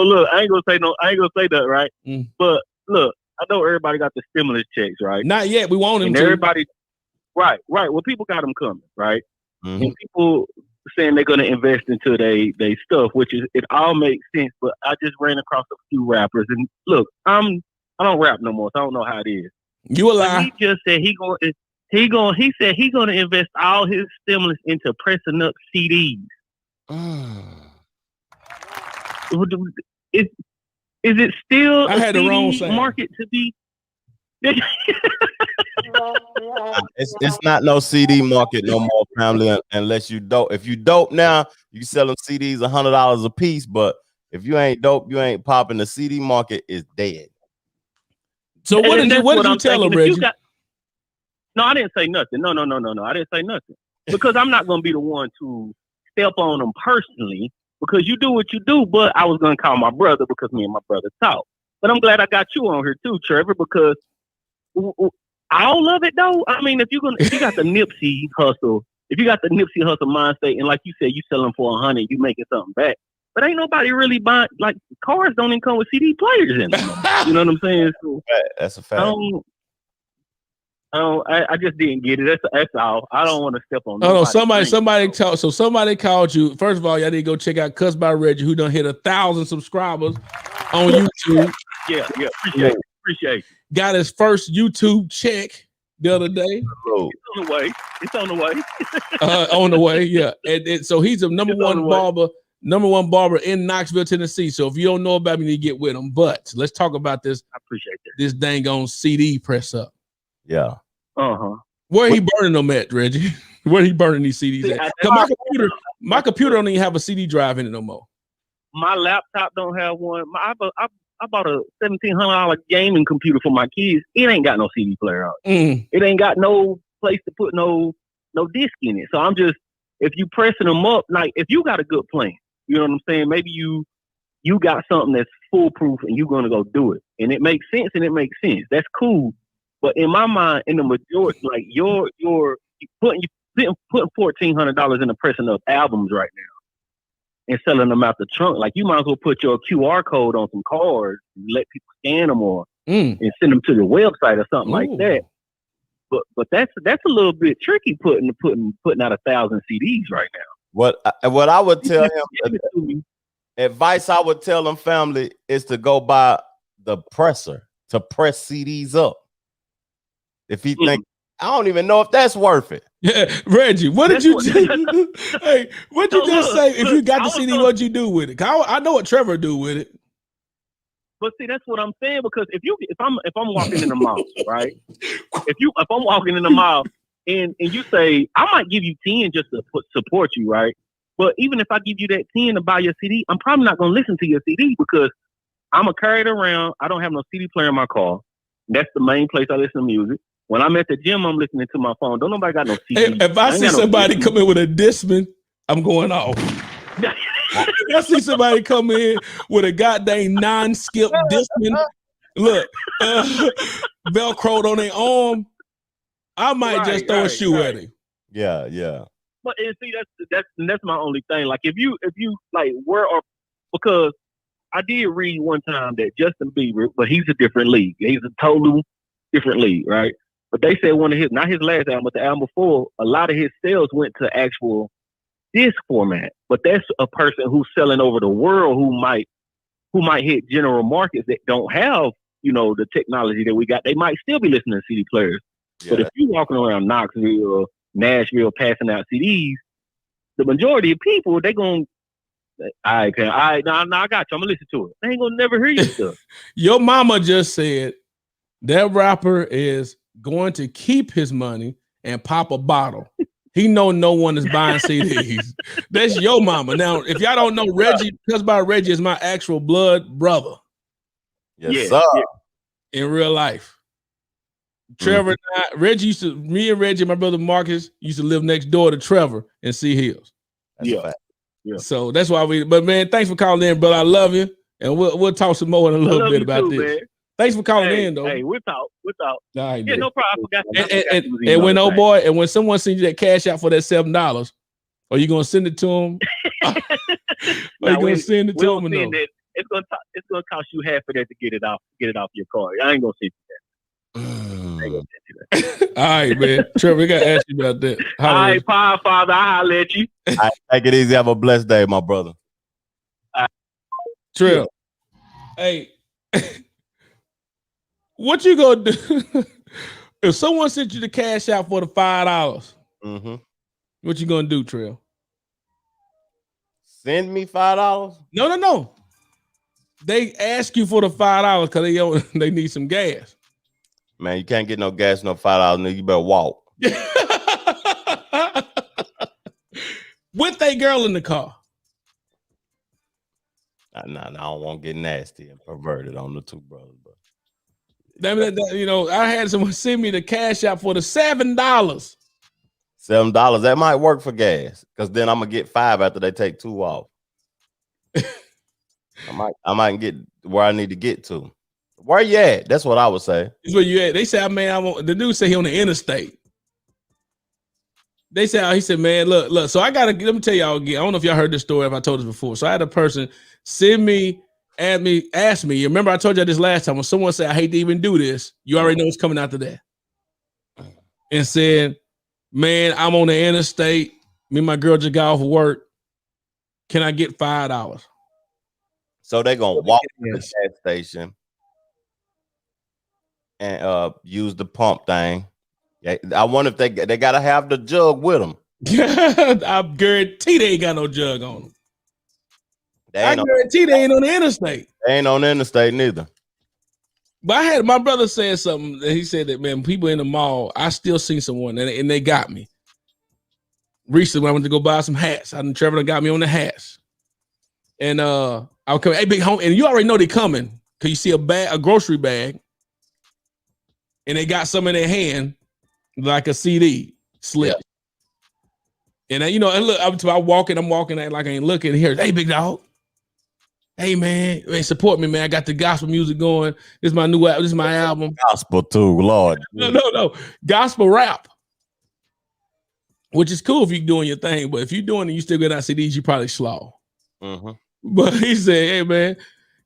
look, I ain't gonna say that, right? But look, I know everybody got the stimulus checks, right? Not yet. We want them and to. Everybody, right. Well, people got them coming, right? And people saying they're gonna invest into they stuff, which is it all makes sense. But I just ran across a few rappers, and look, I don't rap no more, so I don't know how it is. You a lie? He just said he said he gonna invest all his stimulus into pressing up CDs. Is it still I had the wrong sound. Market to be? It's not no CD market no more, family, unless you dope. If you dope now, you sell them CDs $100 a piece. But if you ain't dope, you ain't popping. The CD market is dead. So what did you tell him, Reggie? No, I didn't say nothing. No. I didn't say nothing because I'm not gonna be the one to step on them personally because you do what you do. But I was gonna call my brother because me and my brother talk. But I'm glad I got you on here too, Trevor, because all of it though. I mean, if you got the Nipsey hustle, mindset, and like you said, you selling for $100, you making something back. But ain't nobody really buying. Like cars don't even come with CD players in them. You know what I'm saying? So, that's a fact. I just didn't get it. That's all. I don't want to step on. Oh no! Somebody called you. First of all, y'all need to go check out Cuss by Reggie, who done hit 1,000 subscribers on YouTube. Yeah. Appreciate it. Got his first YouTube check the other day. It's on the way. On the way, yeah. And so he's a number one barber in Knoxville, Tennessee. So if you don't know about me, you need to get with him. But let's talk about this. I appreciate that. This dang on CD press up. Yeah. Where he burning them at, Reggie? Where he burning these CDs at? My computer don't even have a CD drive in it no more. My laptop don't have one. I bought a $1,700 gaming computer for my kids. It ain't got no CD player on it. It ain't got no place to put no disc in it. So I'm just, if you pressing them up, like if you got a good plan, you know what I'm saying? Maybe you got something that's foolproof and you're gonna go do it, and it makes sense. That's cool. But in my mind, in the majority, like you're putting $1,400 into pressing up albums right now and selling them out the trunk. Like you might as well put your QR code on some cards and let people scan them or and send them to your website or something like that. But that's a little bit tricky putting out 1,000 CDs right now. What I would tell him, advice I would tell him, family, is to go buy the presser to press CDs up. If he think, I don't even know if that's worth it. Yeah, Reggie, what did you just hey, what you just say? If you got the CD, what'd you do with it? I know what Trevor do with it. But see, that's what I'm saying, because if I'm walking in the mall, right? If I'm walking in the mall and you say, I might give you 10 just to support you, right? But even if I give you that 10 to buy your CD, I'm probably not gonna listen to your CD because I'm gonna carry it around. I don't have no CD player in my car. That's the main place I listen to music. When I'm at the gym, I'm listening to my phone. Don't nobody got no CD. If I see somebody come in with a Discman, I'm going off. If I see somebody come in with a goddamn non-skip Discman, look, Velcroed on their arm, I might just throw a shoe at him. Yeah. But and see, that's my only thing. Like if you like because I did read one time that Justin Bieber, but he's a different league. He's a total different league, right? But they said one of his, not his last album, but the album before, a lot of his sales went to actual disc format. But that's a person who's selling over the world who might hit general markets that don't have, the technology that we got. They might still be listening to CD players. Yeah. But if you're walking around Knoxville or Nashville passing out CDs, the majority of people, they're going to, I got you. I'm going to listen to it. They ain't going to never hear your stuff. Your mama just said that rapper is going to keep his money and pop a bottle. He know no one is buying CDs. That's your mama. Now, if y'all don't know, Reggie, Cuss by Reggie is my actual blood brother. Yes, sir. In real life. Trevor and Reggie me and Reggie, my brother Marcus, used to live next door to Trevor in Sea Hills. That's a fact. Yeah. So that's why but man, thanks for calling in, brother. I love you. And we'll talk some more in a little bit about this. Man. Thanks for calling in, though. Hey, we'll talk. All right, yeah, no problem. And when someone sends you that cash out for that $7, are you gonna send it to them? Are you gonna send it to them or no? It's gonna cost you half of that to get it off your card. I ain't gonna send you that. All right, man. Trevor, we gotta ask you about that. All right, Podfather, I'll let you. Take it easy. Have a blessed day, my brother. Trev, hey, what you gonna do if someone sent you the cash out for the $5? What you gonna do, Trev? Send me $5? No. They ask you for the $5 because they need some gas. Man, you can't get no gas, no $5, nigga. You better walk. With a girl in the car. Nah, I don't want to get nasty and perverted on the two brothers. But I had someone send me the cash out for the $7. $7, that might work for gas, because then I'm gonna get 5 after they take 2 off. I might get where I need to get to. Where you at? That's what I would say. Is where you at? They said, man, the dude said he on the interstate. They said, he said, man, look. So let me tell y'all again. I don't know if y'all heard this story, if I told this before. So I had a person ask me. Remember I told you this last time when someone said, I hate to even do this. You already know what's coming after that. And said, man, I'm on the interstate. Me and my girl just got off work. Can I get $5? So they're gonna walk to the gas station and use the pump thing. Yeah, I wonder if they gotta have the jug with them. I guarantee they ain't got no jug on them. I guarantee they ain't on the interstate. They ain't on the interstate neither. But I had my brother saying something that he said that, man, people in the mall, I still seen someone and they got me. Recently, when I went to go buy some hats, Trevor got me on the hats. And I'll come, hey, big home, and you already know they coming because you see a grocery bag, and they got some in their hand, like a CD slip. Yeah. And and look, I'm walking like I ain't looking here. Hey, big dog. Hey, man, support me, man. I got the gospel music going. This is my new album. This is my album. Gospel too, Lord. No. Gospel rap. Which is cool if you're doing your thing, but if you're doing it, you still get out CDs, you probably slow. But he said, hey, man,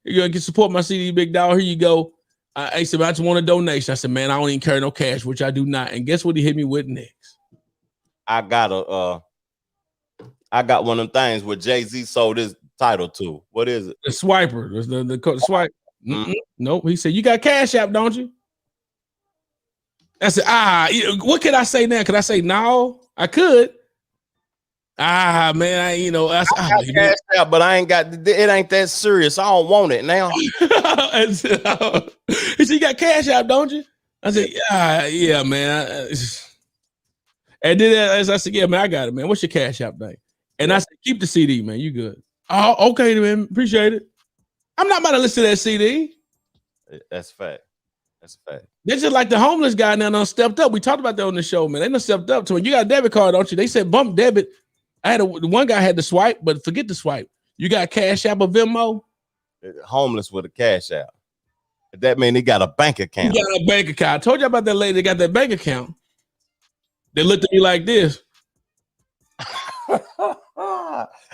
you're going to support my CD, big dog. Here you go. I said, I just want a donation. I said, man, I don't even carry no cash, which I do not. And guess what he hit me with next? I got one of them things where Jay-Z sold his title to. What is it? The swiper. The swipe. Nope. He said, you got Cashapp, don't you? I said, what can I say now? Could I say no? I could. Man, I got cash out, but I ain't got it. Ain't that serious. I don't want it now. He said, you got cash out, don't you? I said, yeah, man. And then as I said, yeah, man, I got it, man. What's your cash out thing? And I said, keep the CD, man. You good? Oh, okay, man. Appreciate it. I'm not about to listen to that CD. That's fact. That's a fact. They're just like the homeless guy now done stepped up. We talked about that on the show, man. They done stepped up to it. You got a debit card, don't you? They said bump debit. The one guy had the swipe, but forget the swipe. You got Cash App or Venmo? Homeless with a cash out. That mean he got a bank account. He got a bank account. I told you about that lady that got that bank account. They looked at me like this.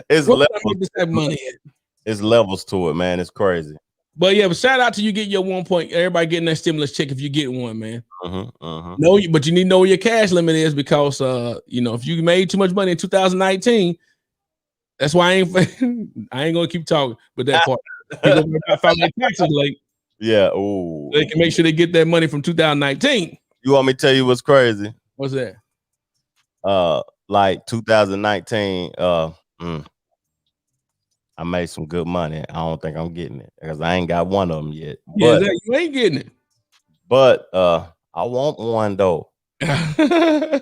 It's levels to it, man. It's crazy. But yeah, but shout out to you getting your 1 point. Everybody getting that stimulus check if you get one, man. No, but you need to know where your cash limit is because if you made too much money in 2019, that's why I ain't gonna keep talking. But that part, people found their taxes late. Yeah, ooh. They can make sure they get that money from 2019. You want me to tell you what's crazy? What's that? Like 2019, I made some good money. I don't think I'm getting it because I ain't got one of them yet. Yeah, you ain't getting it. But I want one though. I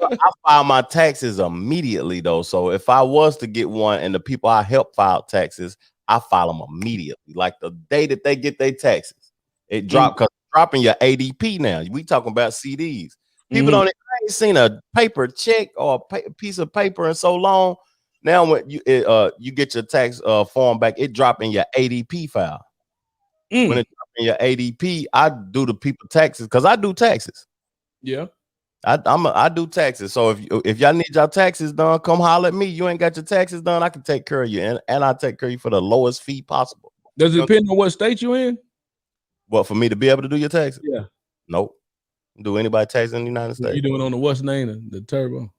file my taxes immediately though. So if I was to get one and the people I help file taxes, I file them immediately. Like the day that they get their taxes, it dropped because dropping your ADP now. We talking about CDs. People don't ain't seen a paper check or a piece of paper in so long. Now when you get your tax form back, it drop in your ADP file. When it drop in your ADP, I do the people taxes because I do taxes. Yeah, I do taxes. So if y'all need your taxes done, come holler at me. You ain't got your taxes done, I can take care of you, and I take care of you for the lowest fee possible. Does it depend on what state you in? What, for me to be able to do your taxes? Yeah. Nope. Do anybody tax in the United States? You doing on the what's name? The Turbo?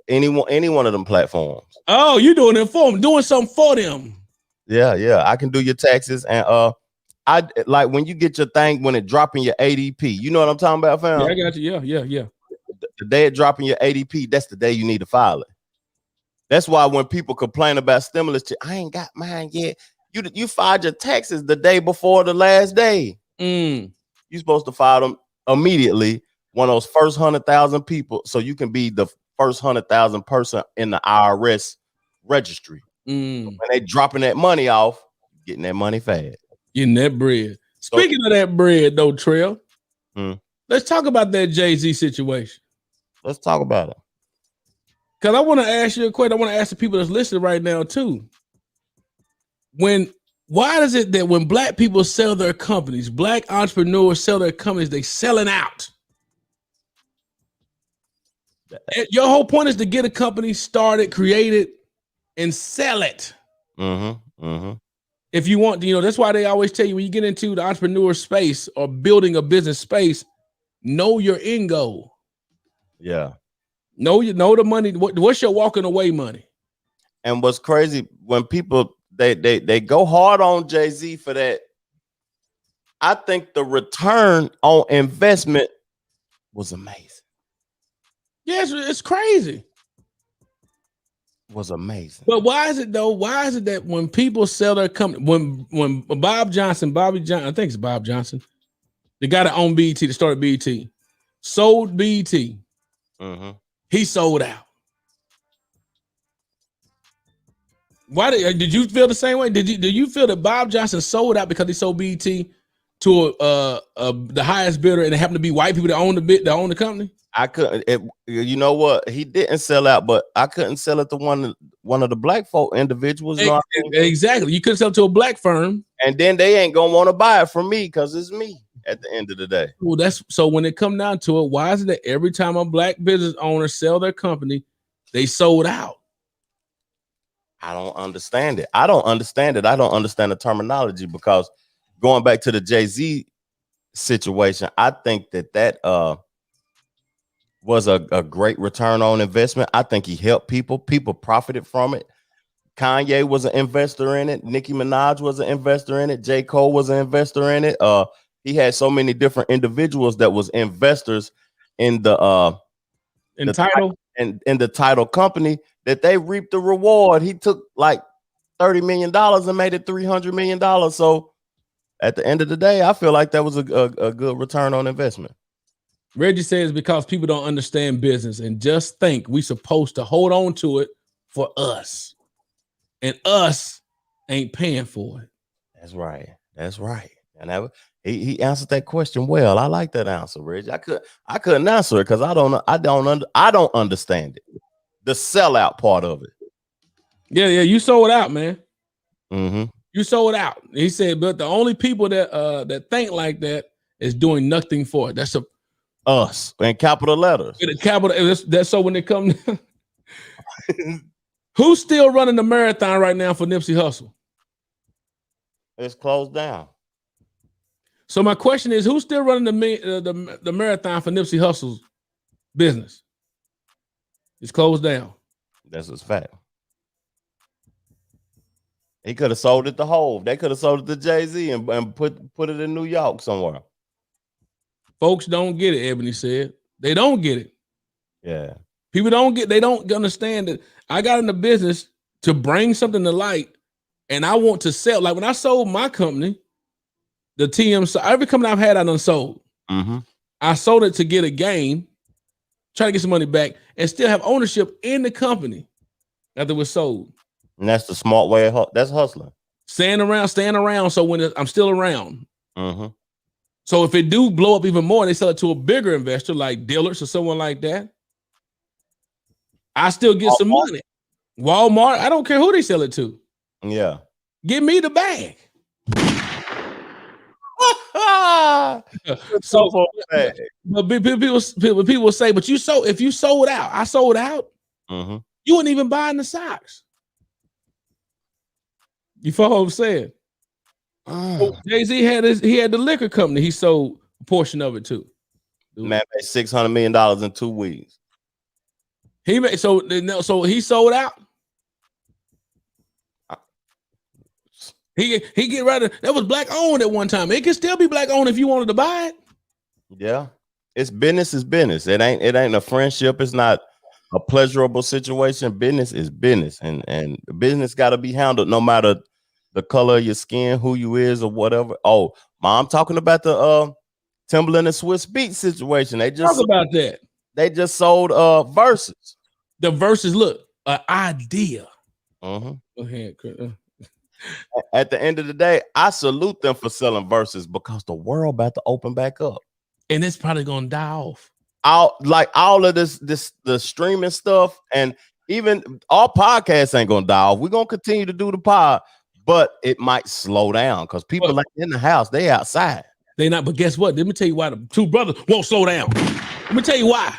Any one of them platforms. Oh, you doing it for them, doing something for them. Yeah. I can do your taxes, and I like when you get your thing when it dropping your ADP. You know what I'm talking about, fam? Yeah, I got you. Yeah. The day it dropping your ADP, that's the day you need to file it. That's why when people complain about stimulus, I ain't got mine yet. You filed your taxes the day before the last day. You're supposed to file them immediately. One of those first 100,000 people, so you can be the first 100,000 person in the IRS registry. When they dropping that money off, getting that money fast. Getting that bread. Speaking of that bread, though, Trev, let's talk about that Jay-Z situation. Let's talk about it. Because I want to ask you a question. I want to ask the people that's listening right now, too. Why is it that when black people sell their companies, black entrepreneurs sell their companies, they selling out? Your whole point is to get a company started, created, and sell it. If you want, that's why they always tell you when you get into the entrepreneur space or building a business space, know your end goal. Yeah. Know the money. What's your walking away money? And what's crazy when people they go hard on Jay-Z for that. I think the return on investment was amazing. Yes, it's crazy. Was amazing. But why is it though? Why is it that when people sell their company, when Bobby Johnson, I think it's Bob Johnson, the guy that owned BET, that started BET, sold BET. He sold out. Why did you feel the same way? Did you feel that Bob Johnson sold out because he sold BET to the highest bidder and it happened to be white people that own the company? I couldn't. You know what? He didn't sell out, but I couldn't sell it to one of the black folk individuals. Exactly. You couldn't sell it to a black firm, and then they ain't gonna want to buy it from me because it's me at the end of the day. Well, so when it come down to it, why is it that every time a black business owner sell their company, they sold out? I don't understand it. I don't understand the terminology, because going back to the Jay-Z situation, I think that was a great return on investment. I think he helped people. People profited from it. Kanye was an investor in it. Nicki Minaj was an investor in it. J. Cole was an investor in it. He had so many different individuals that was investors in the title company that they reaped the reward. He took like $30 million and made it $300 million. So at the end of the day, I feel like that was a good return on investment. Reggie says because people don't understand business and just think we supposed to hold on to it for us, and us ain't paying for it. That's right. And he answered that question well. I like that answer, Reggie. I couldn't answer it because I don't understand it. The sellout part of it. Yeah, you sold out, man. Mm-hmm. You sold out. He said, but the only people that think like that is doing nothing for it. That's us in capital letters. That's so when it comes. Who's still running the marathon right now for Nipsey Hussle? It's closed down. So my question is, who's still running the marathon for Nipsey Hussle's business? It's closed down. That's a fact. He could have sold it to Hove. They could have sold it to Jay-Z and put it in New York somewhere. Folks don't get it, Ebony said. They don't get it. Yeah. People they don't understand that I got in the business to bring something to light, and I want to sell. Like when I sold my company, the TM, every company I've had, I done sold. Mm-hmm. I sold it to get a gain, try to get some money back, and still have ownership in the company after it was sold. And that's the smart way. That's hustling. Staying around. So when I'm still around. Mm-hmm. So if it do blow up even more, and they sell it to a bigger investor like Dillard's or someone like that, I still get some money. Walmart, I don't care who they sell it to. Yeah. Give me the bag. But people say, but if you sold out, I sold out, mm-hmm. You wouldn't even buy in the socks. You follow what I'm saying? Jay-Z had the liquor company. He sold a portion of it too. Man made $600 million in 2 weeks. He made so he sold out. He get right. That was black owned at one time. It can still be black owned if you wanted to buy it. Yeah, it's business is business. It ain't a friendship. It's not a pleasurable situation. Business is business, and business got to be handled no matter the color of your skin, who you is, or whatever. Oh, I'm talking about the Timberland and Swiss Beats situation. They just talk about that. They just sold Versus. The Versus, look, an idea. Go ahead. At the end of the day, I salute them for selling Versus because the world about to open back up, and it's probably gonna die off. All of the streaming stuff, and even our podcasts ain't gonna die off. We're gonna continue to do the pod, but it might slow down because people like in the house, they outside. They not, but guess what? Let me tell you why the two brothers won't slow down. Let me tell you why.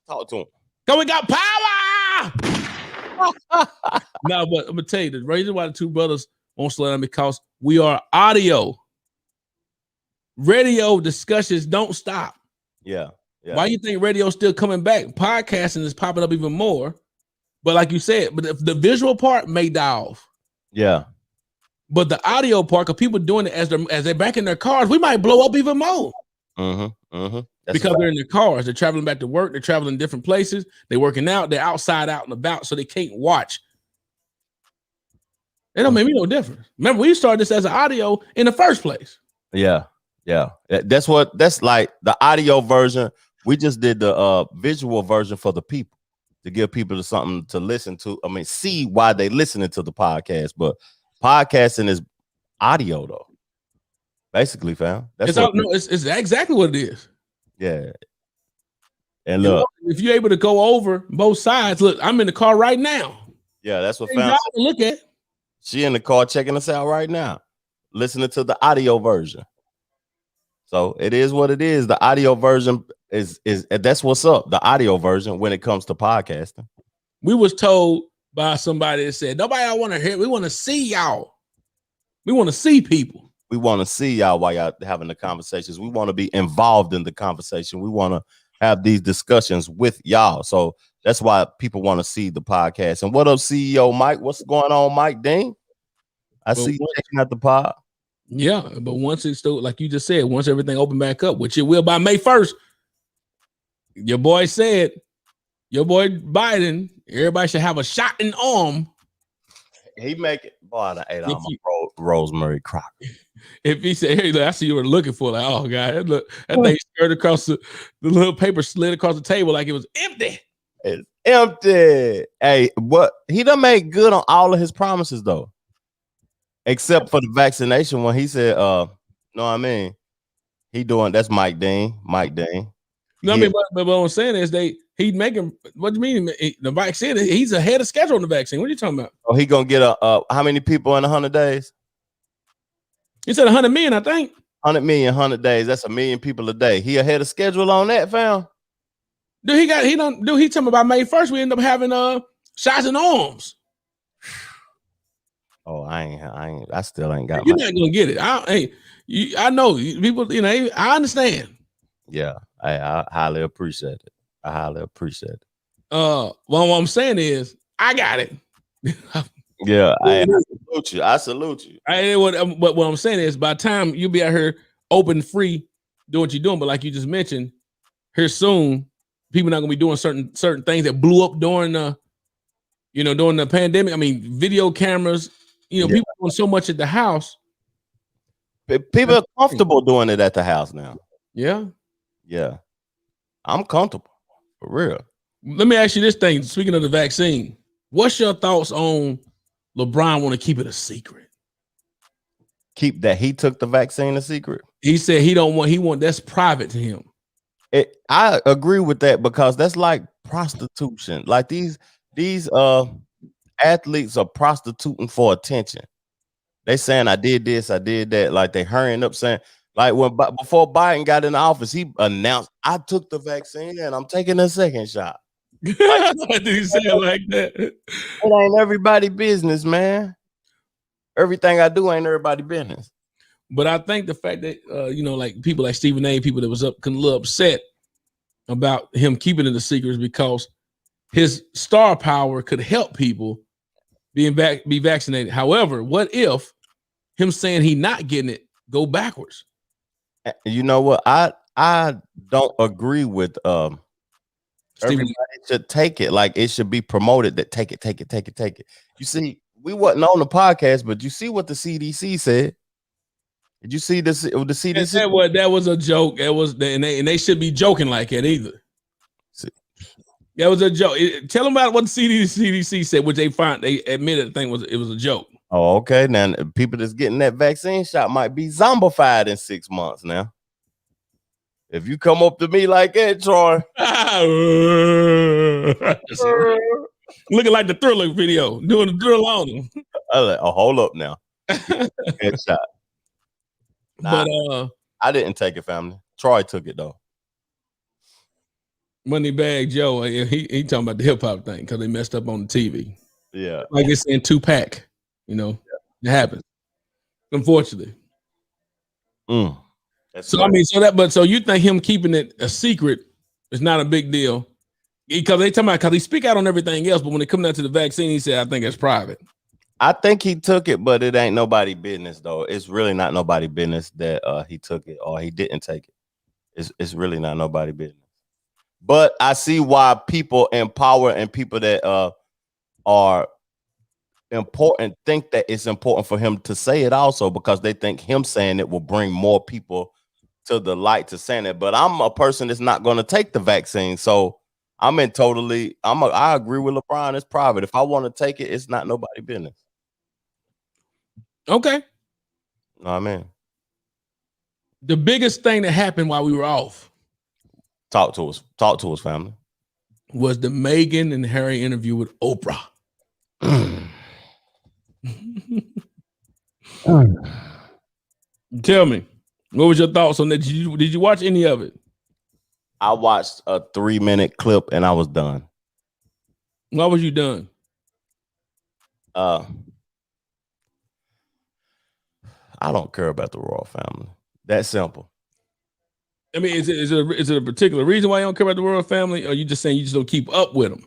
Talk to them. Cause we got power. No, but I'm gonna tell you the reason why the two brothers won't slow down because we are audio. Radio discussions don't stop. Yeah. Why you think radio's still coming back? Podcasting is popping up even more. But like you said, but the visual part may die off. Yeah. But the audio part, because people doing it as they're back in their cars, we might blow up even more. Because they're in their cars, they're traveling back to work, they're traveling different places, they're working out, they're outside, out and about, so they can't watch. It don't make me no difference. Remember, we started this as an audio in the first place. Yeah. That's like the audio version. We just did the visual version for the people to give people something to listen to. I mean, see why they listening to the podcast, but podcasting is audio though. Basically, fam. It's exactly what it is. Yeah. And look, if you're able to go over both sides, look, I'm in the car right now. Yeah, that's what fam. Look at. She in the car checking us out right now, listening to the audio version. So it is what it is. The audio version is that's what's up. The audio version when it comes to podcasting. We was told by somebody that said, nobody I want to hear. We want to see y'all. We want to see people. We want to see y'all while y'all having the conversations. We want to be involved in the conversation. We want to have these discussions with y'all. So that's why people want to see the podcast. And what up, CEO Mike? What's going on, Mike Dean? I see you checking out the pod. Yeah, but once it's still, like you just said, once everything open back up, which it will by May 1st, your boy Biden, everybody should have a shot in arm. He make it. Boy, I ate all my rosemary crock. If he said, "Hey, look, I see you were looking for," like, oh god, look, that thing skirted across the little paper slid across the table like it was empty. It's empty. Hey, what he done made good on all of his promises though, except for the vaccination one. He said, "No, I mean, he doing that's Mike Dean. Mike Dean." No, I mean, but what I'm saying is he's making. What do you mean the vaccine? He's ahead of schedule on the vaccine. What are you talking about? Oh, he gonna get how many people in 100 days? He said 100 million, I think. 100 million, 100 days. That's 1 million people a day. He ahead of schedule on that, fam. He talking about May 1st. We end up having shots in arms. Oh, I still ain't got. You're not gonna get it. I know people. I understand. Yeah, I highly appreciate it. Well, what I'm saying is, I got it. Yeah, I salute you. I salute you. What I'm saying is, by the time you'll be out here open, free, doing what you're doing, but like you just mentioned, here soon, people not gonna be doing certain things that blew up during the pandemic. I mean, video cameras. People doing so much at the house. People are comfortable doing it at the house now. Yeah. I'm comfortable for real. Let me ask you this thing. Speaking of the vaccine, what's your thoughts on LeBron want to keep it a secret? Keep that he took the vaccine a secret? He said he want that's private to him. I agree with that because that's like prostitution. Like these athletes are prostituting for attention. They saying I did this, I did that. Like they hurrying up saying, like before Biden got in the office, he announced, I took the vaccine and I'm taking a second shot. Did he say it like that? It ain't everybody business, man. Everything I do ain't everybody business. But I think the fact that like people like Stephen A, people that was a little upset about him keeping it a secret is because his star power could help people be vaccinated. However, what if him saying he not getting it go backwards? You know what? I don't agree with everybody should take it. Like it should be promoted that take it. You see, we wasn't on the podcast, but you see what the CDC said. Did you see this? The CDC? That was a joke. That was, and they should be joking like that either. See. That was a joke. Tell them about what the CDC said, which they admitted the thing was a joke. Oh, okay. Now people that's getting that vaccine shot might be zombified in 6 months. Now, if you come up to me like that, Troy, looking like the Thriller video, doing the Thriller on him. Hold up now. Headshot. Nah, but I didn't take it, family. Troy took it though. Moneybag Joe, he talking about the hip hop thing because they messed up on the TV. Yeah, like it's in Tupac. It happens, unfortunately. So right. I mean, so you think him keeping it a secret is not a big deal because they talking about because he speak out on everything else, but when it comes down to the vaccine, he said, "I think it's private." I think he took it, but it ain't nobody business though. It's really not nobody business that he took it or he didn't take it. It's really not nobody business. But I see why people in power and people that are important think that it's important for him to say it also because they think him saying it will bring more people to the light to saying it. But I'm a person that's not going to take the vaccine, so I agree with LeBron. It's private. If I want to take it, it's not nobody business. Okay. No, I mean, the biggest thing that happened while we were off. Talk to us, family. Was the Meghan and Harry interview with Oprah. Tell me, what was your thoughts on that? Did you watch any of it? I watched a 3-minute clip and I was done. Why was you done? I don't care about the royal family. That simple. I mean, is it a particular reason why you don't care about the royal family, or are you just saying you just don't keep up with them?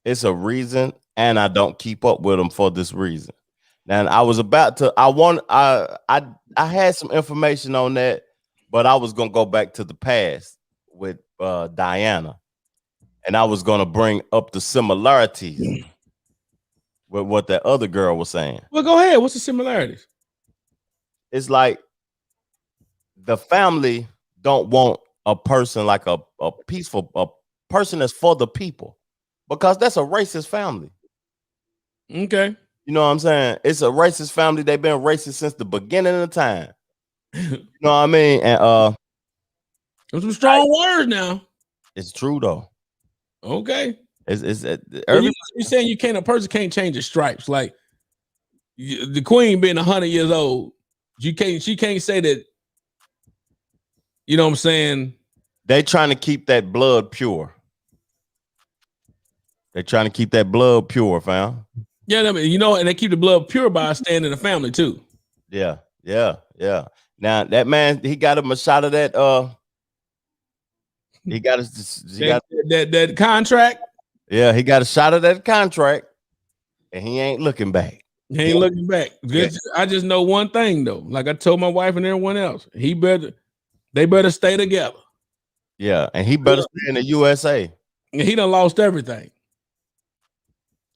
It's a reason, and I don't keep up with them for this reason. Now, I was about to. I had some information on that, but I was gonna go back to the past with Diana, and I was gonna bring up the similarities with what that other girl was saying. Well, go ahead. What's the similarities? It's like the family don't want a person like a peaceful person that's for the people, because that's a racist family. Okay. You know what I'm saying? It's a racist family. They've been racist since the beginning of time. You know what I mean? And some strong words now. It's true though. Okay. You're saying a person can't change the stripes. Like the queen being 100 years old, she can't say that. You know what I'm saying? They trying to keep that blood pure. They're trying to keep that blood pure, fam. Yeah, I mean, and they keep the blood pure by staying in the family too. Yeah. Now that man, he got him a shot of that. He got that contract. Yeah, he got a shot of that contract, and he ain't looking back. He ain't looking back. Yeah. I just know one thing though. Like I told my wife and everyone else, they better stay together. Yeah, and he better stay in the USA. And he done lost everything.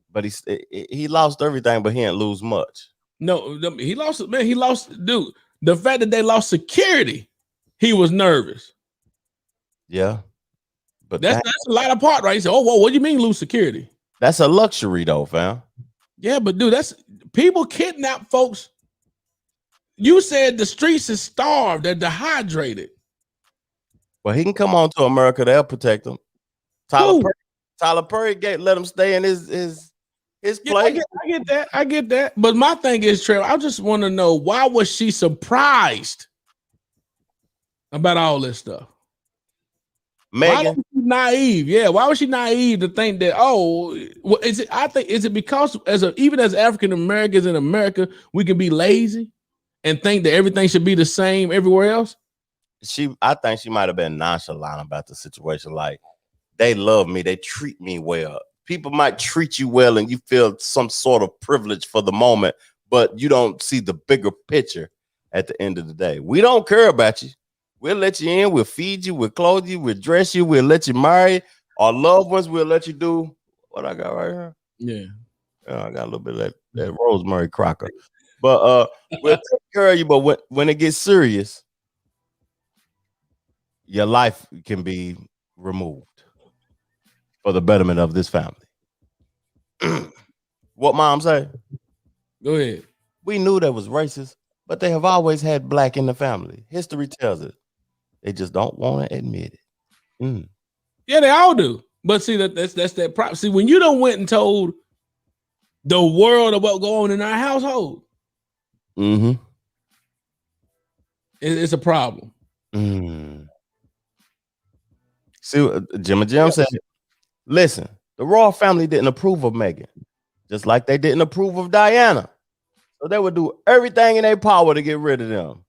But he lost everything, but he didn't lose much. No, he lost. Man, he lost. Dude, the fact that they lost security, he was nervous. Yeah, but that's a lot of part, right? He said, "Oh, well, what do you mean lose security?" That's a luxury, though, fam. Yeah, but dude, that's people kidnap folks. You said the streets is starved, they're dehydrated. Well, he can come on to America; they'll protect him. Tyler Perry let him stay in his place. I get that. But my thing is, Trevor, I just want to know, why was she surprised about all this stuff? Meghan, why was she naive? Yeah, why was she naive to think that? Is it because even as African Americans in America, we can be lazy and think that everything should be the same everywhere else? I think she might have been nonchalant about the situation. Like, they love me, they treat me well. People might treat you well and you feel some sort of privilege for the moment, but you don't see the bigger picture at the end of the day. We don't care about you. We'll let you in, we'll feed you, we'll clothe you, we'll dress you, we'll let you marry. Our loved ones, we'll let you do what I got right here. Yeah. I got a little bit of that rosemary cracker. But we'll take care of you. But when it gets serious, your life can be removed for the betterment of this family. What mom say? Go ahead. We knew that was racist, but they have always had black in the family. History tells it. They just don't want to admit it. Yeah, they all do. But see, that's that problem. See, when you don't went and told the world of what go on in our household, it's a problem. See, Jim and Jim said, listen, the royal family didn't approve of Meghan, just like they didn't approve of Diana. So they would do everything in their power to get rid of them.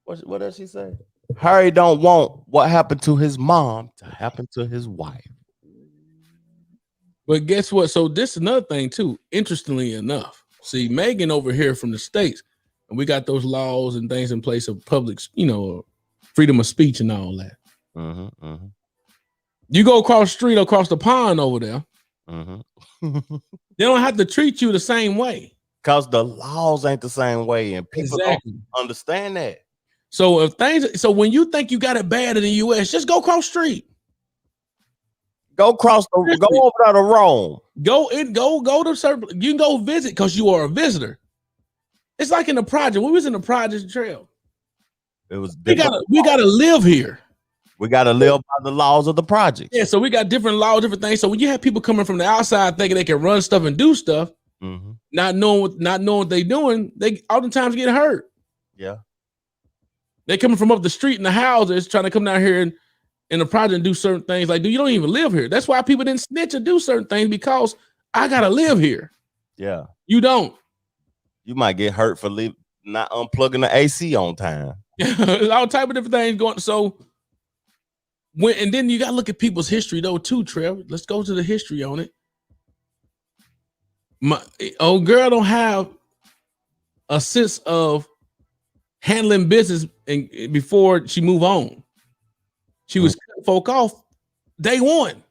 What does she say? Harry don't want what happened to his mom to happen to his wife. But guess what? So this is another thing too. Interestingly enough, see, Meghan over here from the States, and we got those laws and things in place of public, freedom of speech and all that. You go across the street, across the pond over there, they don't have to treat you the same way. Because the laws ain't the same way, and people don't understand that. So when you think you got it bad in the US, just go cross the street. Go over there to Rome. Go to certain. You can go visit because you are a visitor. It's like in the project. We was in the project trail. It was we gotta live here. We gotta live by the laws of the project. Yeah, so we got different laws, different things. So when you have people coming from the outside thinking they can run stuff and do stuff, not knowing what they're doing, they oftentimes get hurt. Yeah. They coming from up the street in the houses trying to come down here and in the project and do certain things. Like, you don't even live here. That's why people didn't snitch or do certain things, because I gotta live here. Yeah. You don't. You might get hurt for not unplugging the AC on time. All type of different things going. So and then you gotta look at people's history though too, Trev. Let's go to the history on it. My old girl don't have a sense of handling business before she move on. She was cutting folk off day one.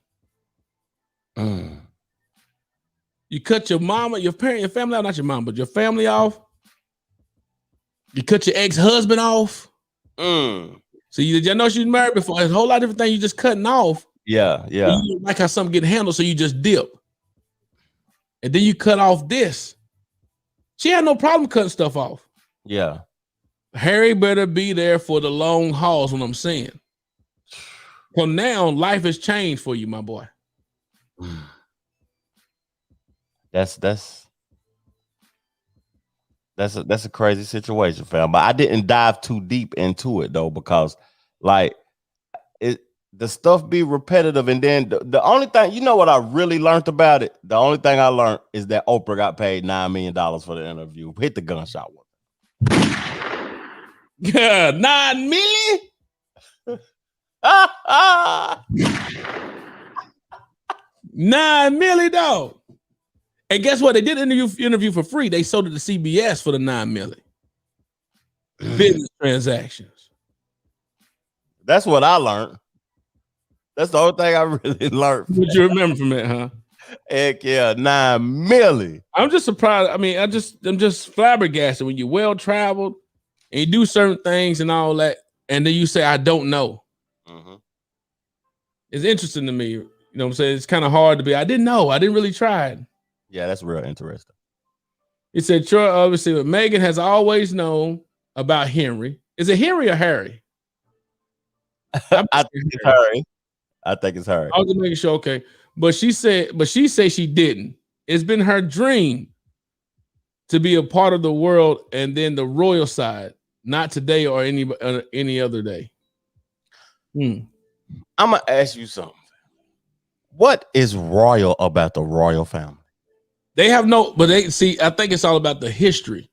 You cut your mama, your parent, your family off, not your mom, but your family off. You cut your ex-husband off. So you know she was married before. There's a whole lot of different things you just cutting off. Yeah. You don't like how something get handled, so you just dip. And then you cut off this. She had no problem cutting stuff off. Yeah. Harry better be there for the long hauls, what I'm saying. So now life has changed for you, my boy. That's a crazy situation, fam. But I didn't dive too deep into it though, because the stuff be repetitive, and then the only thing, you know what I really learned about it? The only thing I learned is that Oprah got paid $9 million for the interview. Hit the gunshot one. Yeah, $9 million? $9 million, dog. And guess what? They did an interview for free. They sold it to CBS for the $9 million. Business transactions. That's what I learned. That's the only thing I really learned. What you remember from it, huh? Heck yeah, $9 million. I'm just surprised. I mean, I'm just flabbergasted when you're well traveled and you do certain things and all that, and then you say, I don't know. It's interesting to me. You know what I'm saying? It's kind of hard to be. I didn't know. I didn't really try it. Yeah, that's real interesting. He said, Troy, obviously, but Meghan has always known about Henry. Is it Henry or Harry? I think it's Harry. I think it's Harry. I was just making sure, okay. But she said she didn't. It's been her dream to be a part of the world and then the royal side, not today or any other day. I'm gonna ask you something. What is royal about the royal family? They have no, but they see, I think it's all about the history,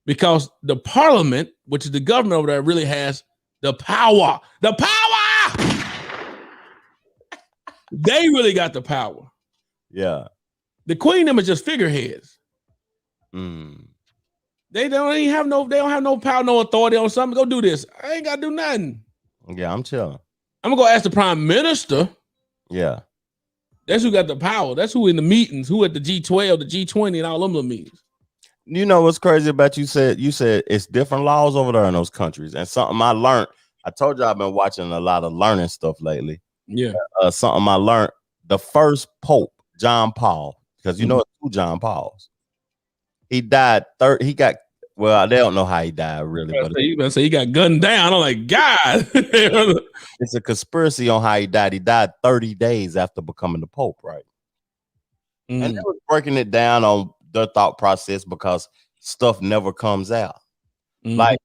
because the parliament, which is the government over there, really has the power. The power. They really got the power. Yeah. The queen them is just figureheads. They don't have no power, no authority on something. Go do this. I ain't gotta do nothing. Yeah, I'm chilling. I'm gonna go ask the prime minister. Yeah. That's who got the power. That's who in the meetings, who at the G12, the G20, and all them little meetings. You know what's crazy about you said it's different laws over there in those countries. And something I learned, I told you I've been watching a lot of learning stuff lately. Yeah. Something I learned, the first Pope, John Paul, because you know it's 2 John Pauls. He died well, they don't know how he died really, but you better say he got gunned down. I'm like, God. It's a conspiracy on how he died. He died 30 days after becoming the Pope, right? And they were breaking it down on their thought process because stuff never comes out. Like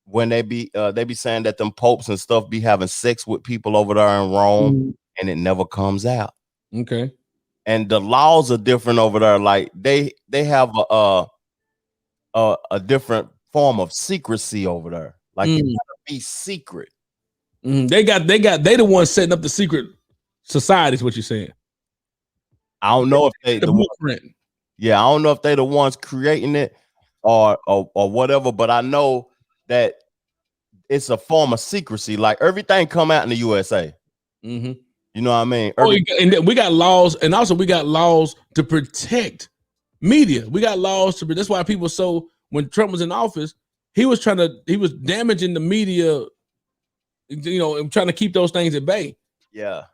when they be saying that them popes and stuff be having sex with people over there in Rome, and it never comes out. Okay. And the laws are different over there. Like they have a different form of secrecy over there. Like it gotta be secret. They the ones setting up the secret society, is what you're saying. I don't know if they the ones, yeah, I don't know if they the ones creating it or whatever, but I know that it's a form of secrecy. Like everything come out in the USA. You know what I mean? And we got laws, and also we got laws to protect media. We got laws to. That's why people. So when Trump was in office, he was damaging the media. You know, and trying to keep those things at bay. Yeah.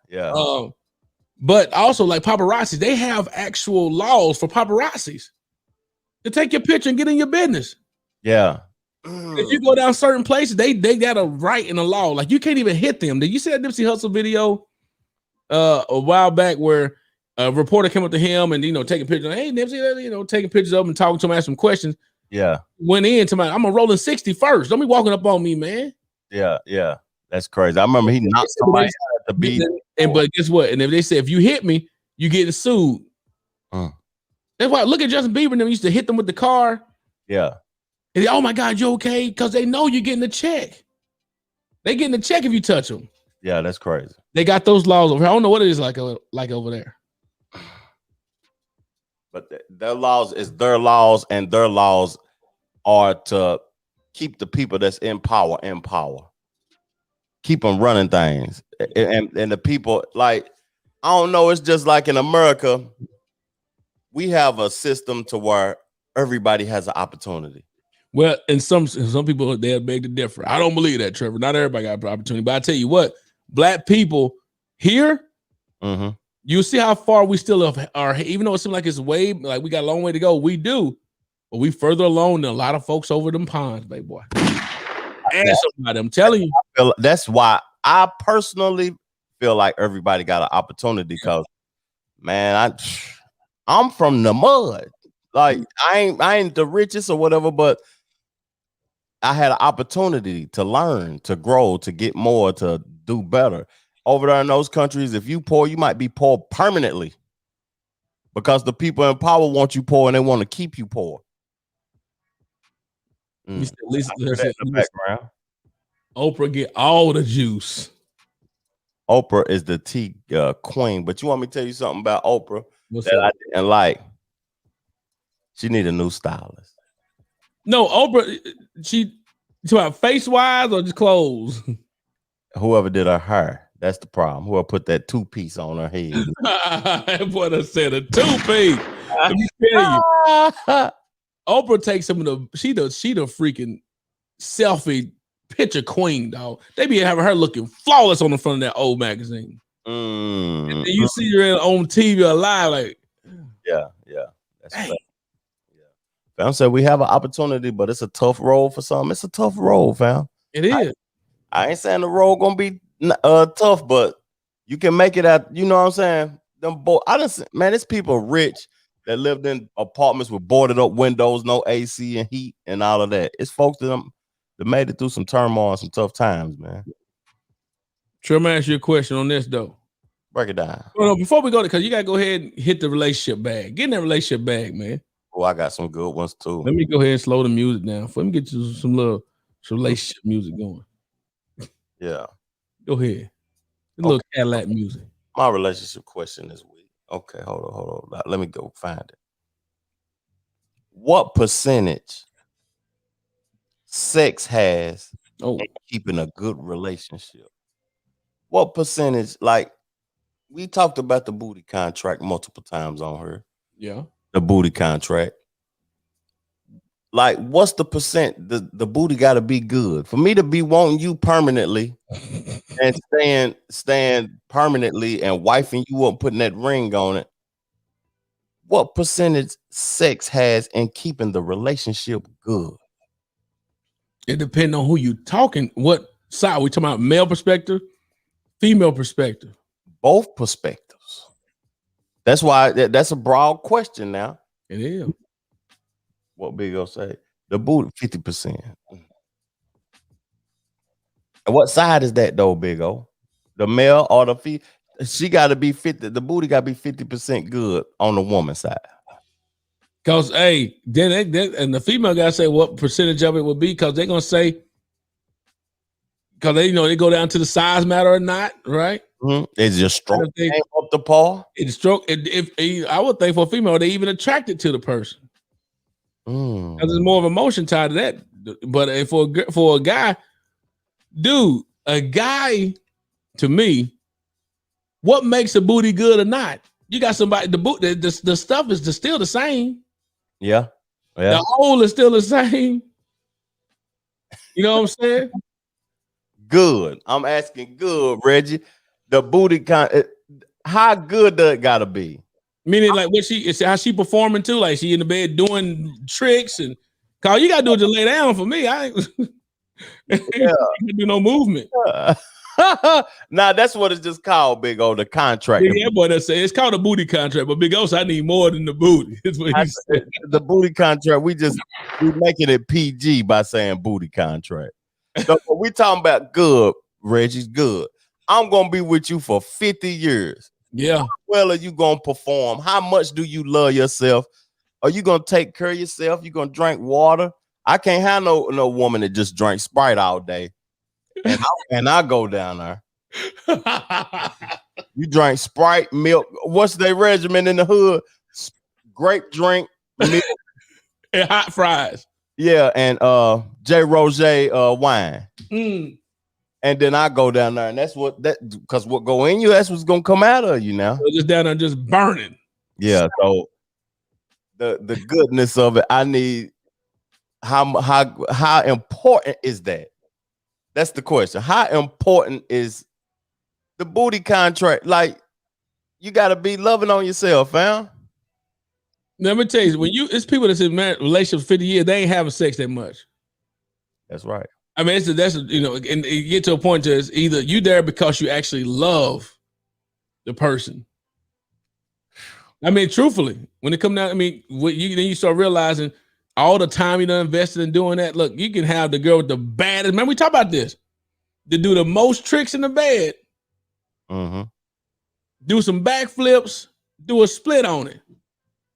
But also like paparazzi, they have actual laws for paparazzis to take your picture and get in your business. Yeah. If you go down certain places, they got a right in the law. Like you can't even hit them. Did you see that Nipsey Hussle video a while back where a reporter came up to him and taking pictures? Hey Nipsey, taking pictures of him and talking to him, asking some questions. Yeah. Went in to I'm a rolling 60 first. Don't be walking up on me, man. Yeah. That's crazy. I remember he knocked somebody out at the beat. But guess what? And if they say if you hit me, you getting sued. That's why look at Justin Bieber and them used to hit them with the car. Yeah. And oh my God, you okay? Because they know you're getting a check. They getting a check if you touch them. Yeah, that's crazy. They got those laws over here. I don't know what it is like over there. But their laws is their laws, and their laws are to keep the people that's in power. Keep them running things. And the people, like, I don't know, it's just like in America, we have a system to where everybody has an opportunity. Well, and some people, they'll beg to differ. I don't believe that, Trevor. Not everybody got an opportunity. But I tell you what, black people here, you see how far we still are, even though it seems like it's way, like we got a long way to go. We do. But we further along than a lot of folks over them ponds, baby boy. And somebody, I'm telling you. That's why I personally feel like everybody got an opportunity because, man, I'm from the mud. Like I ain't the richest or whatever, but I had an opportunity to learn, to grow, to get more, to do better. Over there in those countries, if you poor, you might be poor permanently because the people in power want you poor and they want to keep you poor. At least in the background. Oprah get all the juice. Oprah is the tea queen, but you want me to tell you something about Oprah I didn't like? She need a new stylist. No, Oprah, she about face wise or just clothes? Whoever did her hair, that's the problem. Whoever put that 2-piece on her head. That boy done said a 2-piece. Let me tell you. Oprah takes some of the she the freaking selfie picture queen, dog. They be having her looking flawless on the front of that old magazine. And then you see her on TV or live, like yeah. That's right. Fam said we have an opportunity, but it's a tough road for some. It's a tough road, fam. It is. I ain't saying the road gonna be tough, but you can make it out. You know what I'm saying? Man, it's people rich that lived in apartments with boarded up windows, no AC and heat and all of that. It's folks that made it through some turmoil and some tough times, man. Trevor, ask you a question on this though. Break it down. Well, before we go, because you gotta go ahead and hit the relationship bag. Get in that relationship bag, man. Oh, I got some good ones too. Let me go ahead and slow the music down. Let me get you some relationship music going. Yeah. Go ahead. A little Cadillac music. My relationship question this week. Okay, hold on. Let me go find it. What percentage sex has in keeping a good relationship? What percentage? Like, we talked about the booty contract multiple times on her. Yeah. The booty contract. Like, what's the percent? The booty got to be good for me to be wanting you permanently and staying permanently and wifing you up, putting that ring on it. What percentage sex has in keeping the relationship good? It depends on who you talking. What side we talking about? Male perspective, female perspective, both perspectives. That's why that's a broad question. Now it is. What Big O say? The booty 50%. And what side is that though, Big O? The male or the female? She got to be 50. The booty got to be 50% good on the woman side. Cause then and the female got to say what percentage of it would be, because they're gonna say, because they they go down to the size matter or not, right? Mm-hmm. It's just stroke up the paw. It's stroke. If I would think for a female, they even attracted to the person. Because there's more of emotion tied to that. But for a guy, dude, a guy, to me, what makes a booty good or not? You got somebody, the stuff is still the same. Yeah. The hole is still the same. You know what I'm saying? Good. I'm asking good, Reggie. The booty how good does it gotta be? Meaning, like, how she performing too? Like, she in the bed doing tricks, and Carl, you gotta do it to lay down for me. I ain't do no movement. Nah, that's what it's just called, Big O, the contract. Yeah, boy, it's called a booty contract, but Big O, I need more than the booty. That's what he said. The booty contract, we making it PG by saying booty contract. So we talking about good, Reggie's good. I'm gonna be with you for 50 years. Yeah. How well are you gonna perform? How much do you love yourself? Are you gonna take care of yourself? You gonna drink water? I can't have no woman that just drinks Sprite all day. And I go down there. You drink Sprite, milk. What's their regimen in the hood? Grape drink, milk, and hot fries. Yeah, and J. Roger wine. And then I go down there, and because what go in you, that's what's gonna come out of you now. So just down there, just burning. Yeah. So the goodness of it, I need how important is that? That's the question. How important is the booty contract? Like, you got to be loving on yourself, fam. Let me tell you, it's people that's in relationships 50 years, they ain't having sex that much. That's right. I mean, and you get to a point to it's either you there because you actually love the person. I mean, truthfully, when it comes down, I mean, then you start realizing all the time you done invested in doing that. Look, you can have the girl with the baddest. Remember, we talk about this. To do the most tricks in the bed. Mm-hmm. Do some backflips. Do a split on it.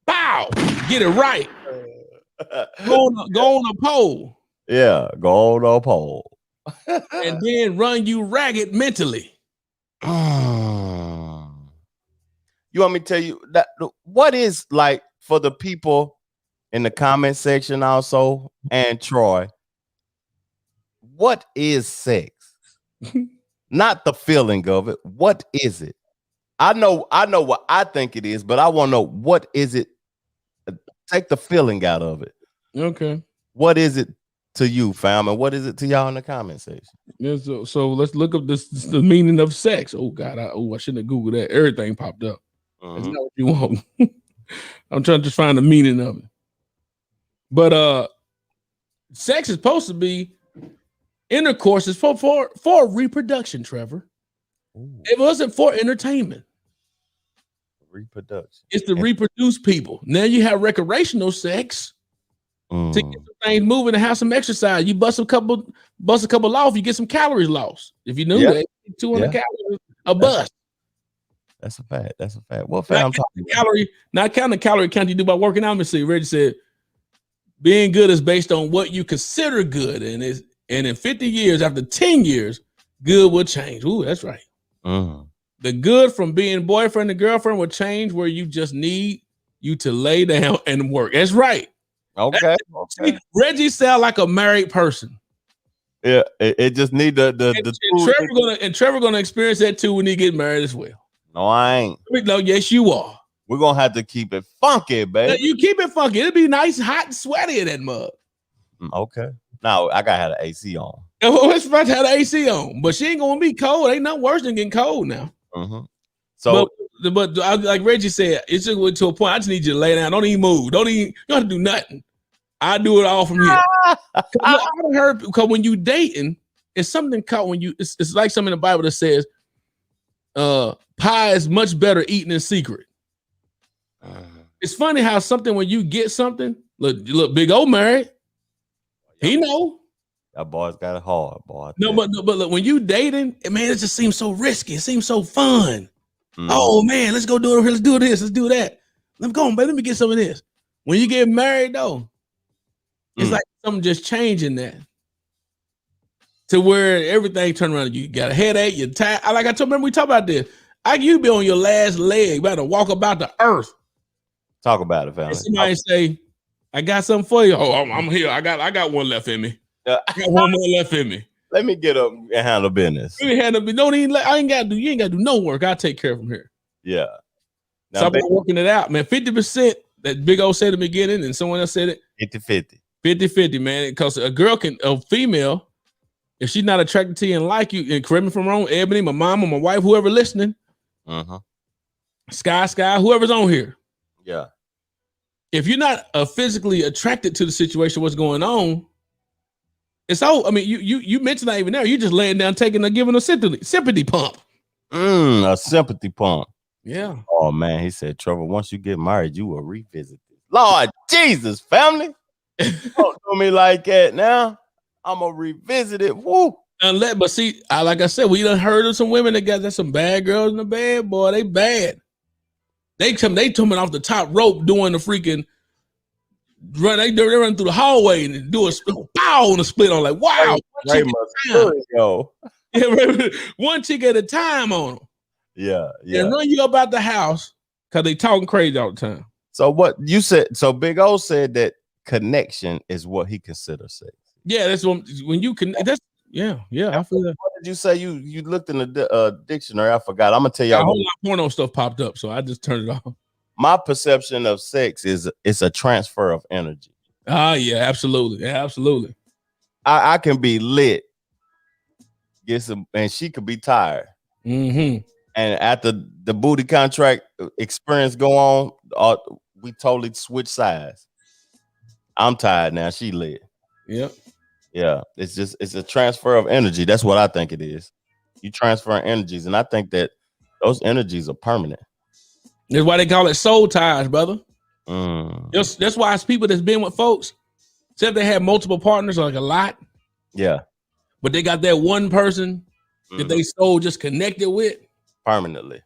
Bow. Get it right. Go on a pole. Yeah, go on a pole. And then run you ragged mentally. You want me to tell you that what is, like, for the people in the comment section also, and Troy, what is sex? Not the feeling of it. What is it? I know what I think it is, but I want to know, what is it? Take the feeling out of it. Okay. What is it to you, fam? And what is it to y'all in the comment section? Yeah, so let's look up the meaning of sex. Oh God, I shouldn't have Googled that. Everything popped up. That's not what you want. I'm trying to just find the meaning of it. But sex is supposed to be, intercourse is for reproduction, Trevor. Ooh. It wasn't for entertainment. Reproduction. It's to reproduce people. Now you have recreational sex to get some things moving and have some exercise. You bust a couple off, you get some calories lost. If you knew that, 200 calories a bust. That's a fact. That's a fact. What fam? Not counting the calorie count you do by working out. Let me see. Reggie said, being good is based on what you consider good, and in 50 years, after 10 years, good will change. Ooh, that's right. The good from being boyfriend and girlfriend will change where you just need you to lay down and work. That's right. Okay. See, Reggie sound like a married person. Yeah, it just need the Trevor gonna experience that too when he get married as well. No, I ain't. No, yes, you are. We're gonna have to keep it funky, baby. You keep it funky. It'll be nice, hot, and sweaty in that mug. Okay. Now I gotta have the AC on. It's about to have the AC on, but she ain't gonna be cold. Ain't nothing worse than getting cold now. So, but like Reggie said, it's just went to a point. I just need you to lay down. Don't even move. You don't have to do nothing. I do it all from here. I heard because when you dating, it's something called when you. It's like something in the Bible that says, "Pie is much better eaten in secret." It's funny how something when you get something. Look, Big O married. He know. That boy's got it hard, boy. But look, when you dating, man, it just seems so risky. It seems so fun. Oh man, let's go do it. Let's do this. Let's do that. Let's go, baby. Let me get some of this. When you get married, though, it's like something just changing that to where everything turn around. You got a headache. You're tired. Like I told, remember we talked about this. You be on your last leg, about to walk about the earth. Talk about it, family. Somebody say, "I got something for you." Oh, I'm here. I got one left in me. I got one more left in me. Let me get up and handle business. You ain't gotta do no work. I'll take care of them here. Yeah. Now, so I've been working it out, man. 50% that Big O said at the beginning, and someone else said it. 50-50. 50-50, man. Because a female, if she's not attracted to you and like you, and correct me if I'm wrong, Ebony, my mom or my wife, whoever listening, Sky, whoever's on here. Yeah. If you're not physically attracted to the situation, what's going on, it's all. I mean, you mentioned that even there. You just laying down, giving a sympathy pump. A sympathy pump. Yeah. Oh man, he said, Trevor, once you get married, you will revisit this. Lord Jesus, family. Don't do me like that now. I'm gonna revisit it. Woo. But see, like I said, we done heard of some women that got some bad girls in the bed, boy. They bad. They coming off the top rope doing the freaking run. They run through the hallway and do a pow on the split on like, wow. One chick at a time on them. Yeah. And run you about the house because they talking crazy all the time. So what you said, so Big O said that connection is what he considers sex. Yeah, that's when you can. That's yeah. I feel that. What did you say? You looked in the dictionary. I forgot. I'm gonna tell you. A whole lot of porno stuff popped up, so I just turned it off. My perception of sex is it's a transfer of energy. Yeah, absolutely. Yeah, absolutely. I can be lit, and she could be tired. And after the booty contract experience go on, we totally switch sides. I'm tired now. She lit. Yep. Yeah. It's a transfer of energy. That's what I think it is. You transfer energies, and I think that those energies are permanent. That's why they call it soul ties, brother. That's why it's people that's been with folks. Except they have multiple partners, like a lot. Yeah. But they got that one person that they soul just connected with. Permanently.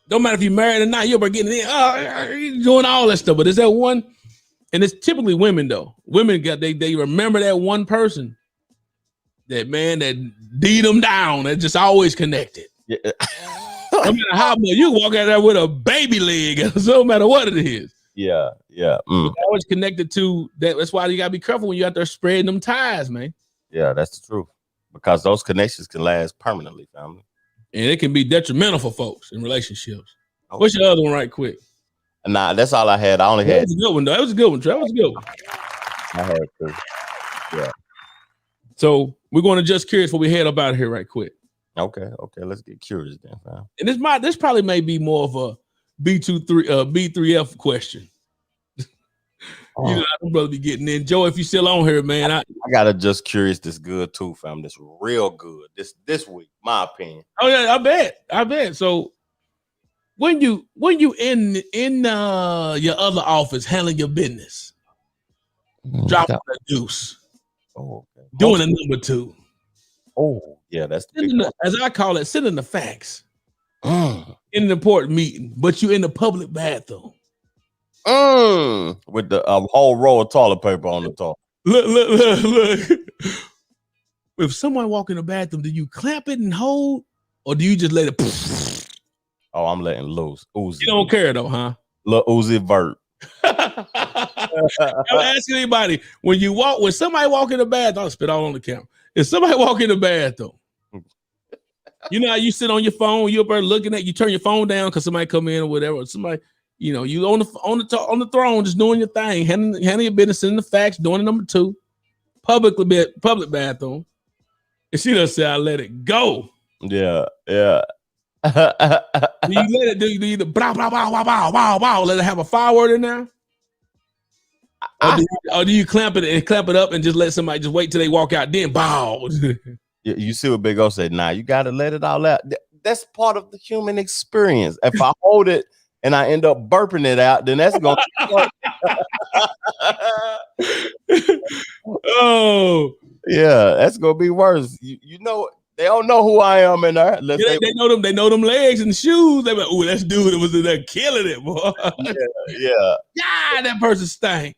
Don't matter if you're married or not, you're getting in. You're doing all that stuff. But is that one? And it's typically women, though. Women they remember that one person. That man that beat them down. That just always connected. Yeah. No matter how much you walk out there with a baby leg, no matter what it is. Yeah. Always connected to that. That's why you gotta be careful when you're out there spreading them ties, man. Yeah, that's the truth. Because those connections can last permanently, family. And it can be detrimental for folks in relationships. Okay. What's your other one, right quick? Nah, that's all I had. I only had. That was a good one, though. That was a good one, Trevor. That was a good one. I had two. Yeah. So we're going to just curious before we head up out of here, right quick. Okay. Let's get curious then, fam. And this probably may be more of a B3F question. You know, I'm brother be getting in. Joe, if you still on here, man. I gotta just curious this good too, fam. This real good. This week, my opinion. Oh yeah, I bet. So when you in your other office handling your business, dropping a deuce. Oh, okay. Doing a number two. Oh, yeah, that's as I call it, sending the facts. in an important meeting, but you in the public bathroom. With the whole roll of toilet paper on the top. Look. If someone walk in the bathroom, do you clamp it and hold, or do you just let it? Oh, I'm letting loose. Uzi. You don't care though, huh? Lil Uzi Vert. I'm asking anybody, when somebody walk in the bathroom, I'll spit all on the camera. If somebody walk in the bathroom, you know how you sit on your phone, you up there looking at, you turn your phone down because somebody come in or whatever, or somebody, you know, you on the throne just doing your thing, handling your business, in the facts, doing number 2, public bathroom. And she does say, I let it go. Yeah. Do you let it do you either blah blah blah blah blah blah blah, let it have a firework in there? Or do you clamp it up and just let somebody just wait till they walk out, then bow? You see what Big O said? Nah, you gotta let it all out. That's part of the human experience. If I hold it and I end up burping it out, then that's gonna oh yeah, that's gonna be worse. You know, they don't know who I am in there. Yeah, they know them legs and the shoes. They like, oh, that's dude that was in there killing it, boy. Yeah. Yeah, that person stank.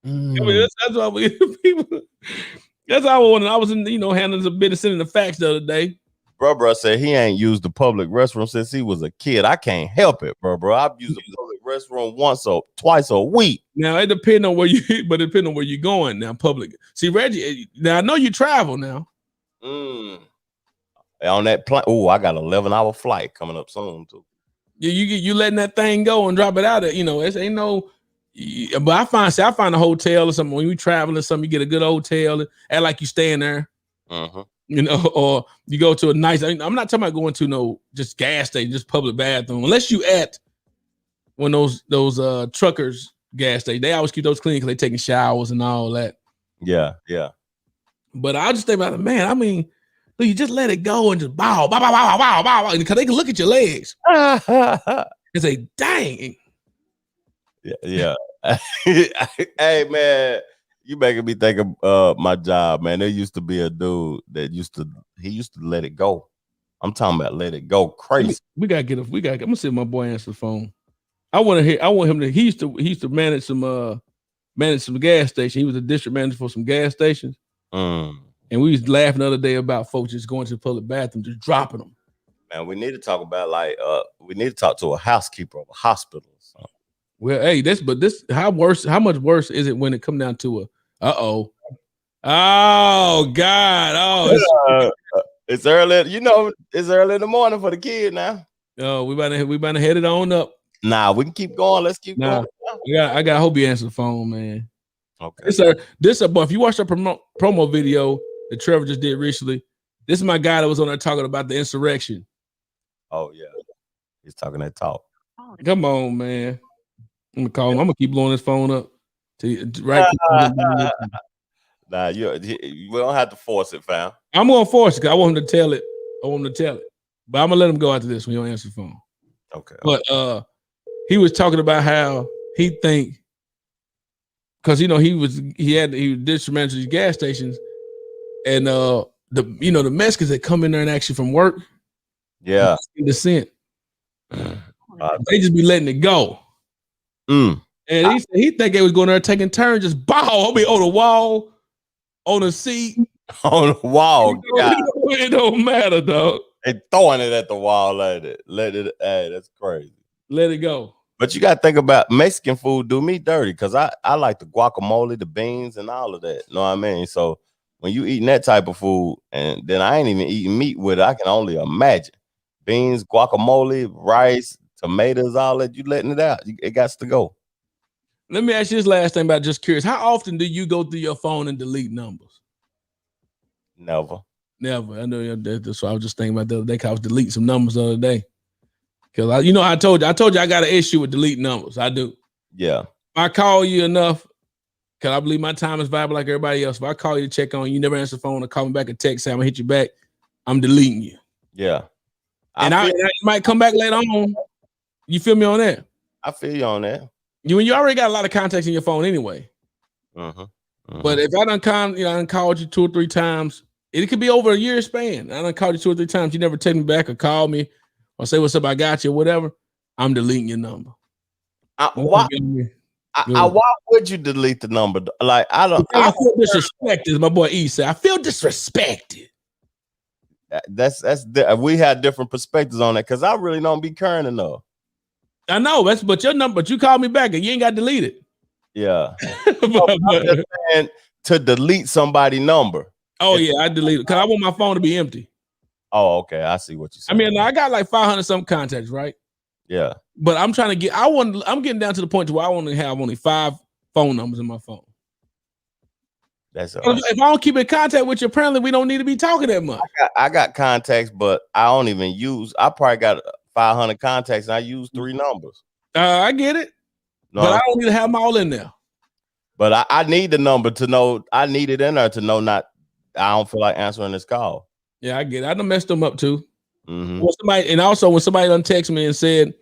I mean, that's why people. That's how I wanted. I was in, handling some business in the facts the other day. Bro said he ain't used the public restroom since he was a kid. I can't help it, bro. I've used the public restroom once or twice a week. Now it depends on where you're going. Now public. See, Reggie. Now I know you travel now. On that plane. Oh, I got an 11-hour flight coming up soon too. You letting that thing go and drop it out. It ain't no. But I find a hotel or something when you travel or something. You get a good hotel, act like you staying there. Or you go to a nice. I'm not talking about going to no just gas station, just public bathroom. Unless you at one of those truckers gas stations, they always keep those clean because they taking showers and all that. Yeah. But I just think about it, man. I mean, you just let it go and just bow, because they can look at your legs and say, "Dang." Yeah. Hey, man, you making me think of my job, man. There used to be a dude that used to let it go. I'm talking about let it go crazy. I'm gonna see if my boy answers the phone. I want him to. He used to manage some gas stations. He was a district manager for some gas stations. And we was laughing the other day about folks just going to the public bathroom, just dropping them. Man, we need to talk about we need to talk to a housekeeper of a hospital. So. Well, hey, how much worse is it when it come down to oh God, it's early, it's early in the morning for the kid now. Oh, we about to head it on up. Nah, we can keep going. Let's keep going. I hope you answer the phone, man. Okay. But if you watch the promo video that Trevor just did recently, this is my guy that was on there talking about the insurrection. Oh yeah, he's talking that talk. Come on, man. I'm gonna call him. I'm gonna keep blowing his phone up. Right. Nah, we don't have to force it, fam. I'm gonna force it because I want him to tell it. But I'm gonna let him go after this when you don't answer the phone. Okay. But he was talking about how he think, because he was district manager of these gas stations, and the Mexicans that come in there and actually from work, yeah, descent, they just be letting it go. And he think they was going there taking turns, just on the wall, on the seat, on the wall. It don't matter, dog. They throwing it at the wall like that. Hey, that's crazy. Let it go. But you got to think about Mexican food do me dirty because I like the guacamole, the beans, and all of that. You know what I mean? So when you eating that type of food, and then I ain't even eating meat with it, I can only imagine. Beans, guacamole, rice, tomatoes, all that, you letting it out. It got to go. Let me ask you this last thing about just curious. How often do you go through your phone and delete numbers? Never. I know that's what I was just thinking about the other day. I was deleting some numbers the other day. Because I told you I got an issue with deleting numbers. I do. Yeah. If I call you enough, because I believe my time is valuable like everybody else. If I call you to check on you, never answer the phone or call me back a text, say I'm gonna hit you back, I'm deleting you. Yeah. And I might come back later on. You feel me on that? I feel you on that. You already got a lot of contacts in your phone anyway. But if I done called you 2 or 3 times, it could be over a year span. I done called you 2 or 3 times. You never text me back or call me or say what's up, I got you, or whatever, I'm deleting your number. Why would you delete the number? Like I feel disrespected. As my boy E said, I feel disrespected. We had different perspectives on that because I really don't be caring enough. I know but your number, but you called me back and you ain't got to delete it. Yeah, I'm just saying to delete somebody's number. Oh yeah, I delete it because I want my phone to be empty. Oh, okay, I see what you're saying. I mean, I got like 500 some contacts, right? Yeah, but I'm trying to get. I'm getting down to the point to where I want to have only 5 phone numbers in my phone. That's all right. If I don't keep in contact with you, apparently we don't need to be talking that much. I got contacts, but I don't even use. I probably got 500 contacts, and I use 3 numbers. I get it, but I don't need to have them all in there. But I need the number to know. I need it in there to know I don't feel like answering this call. Yeah, I get it. I done messed them up too. Mm-hmm. When somebody done text me and said,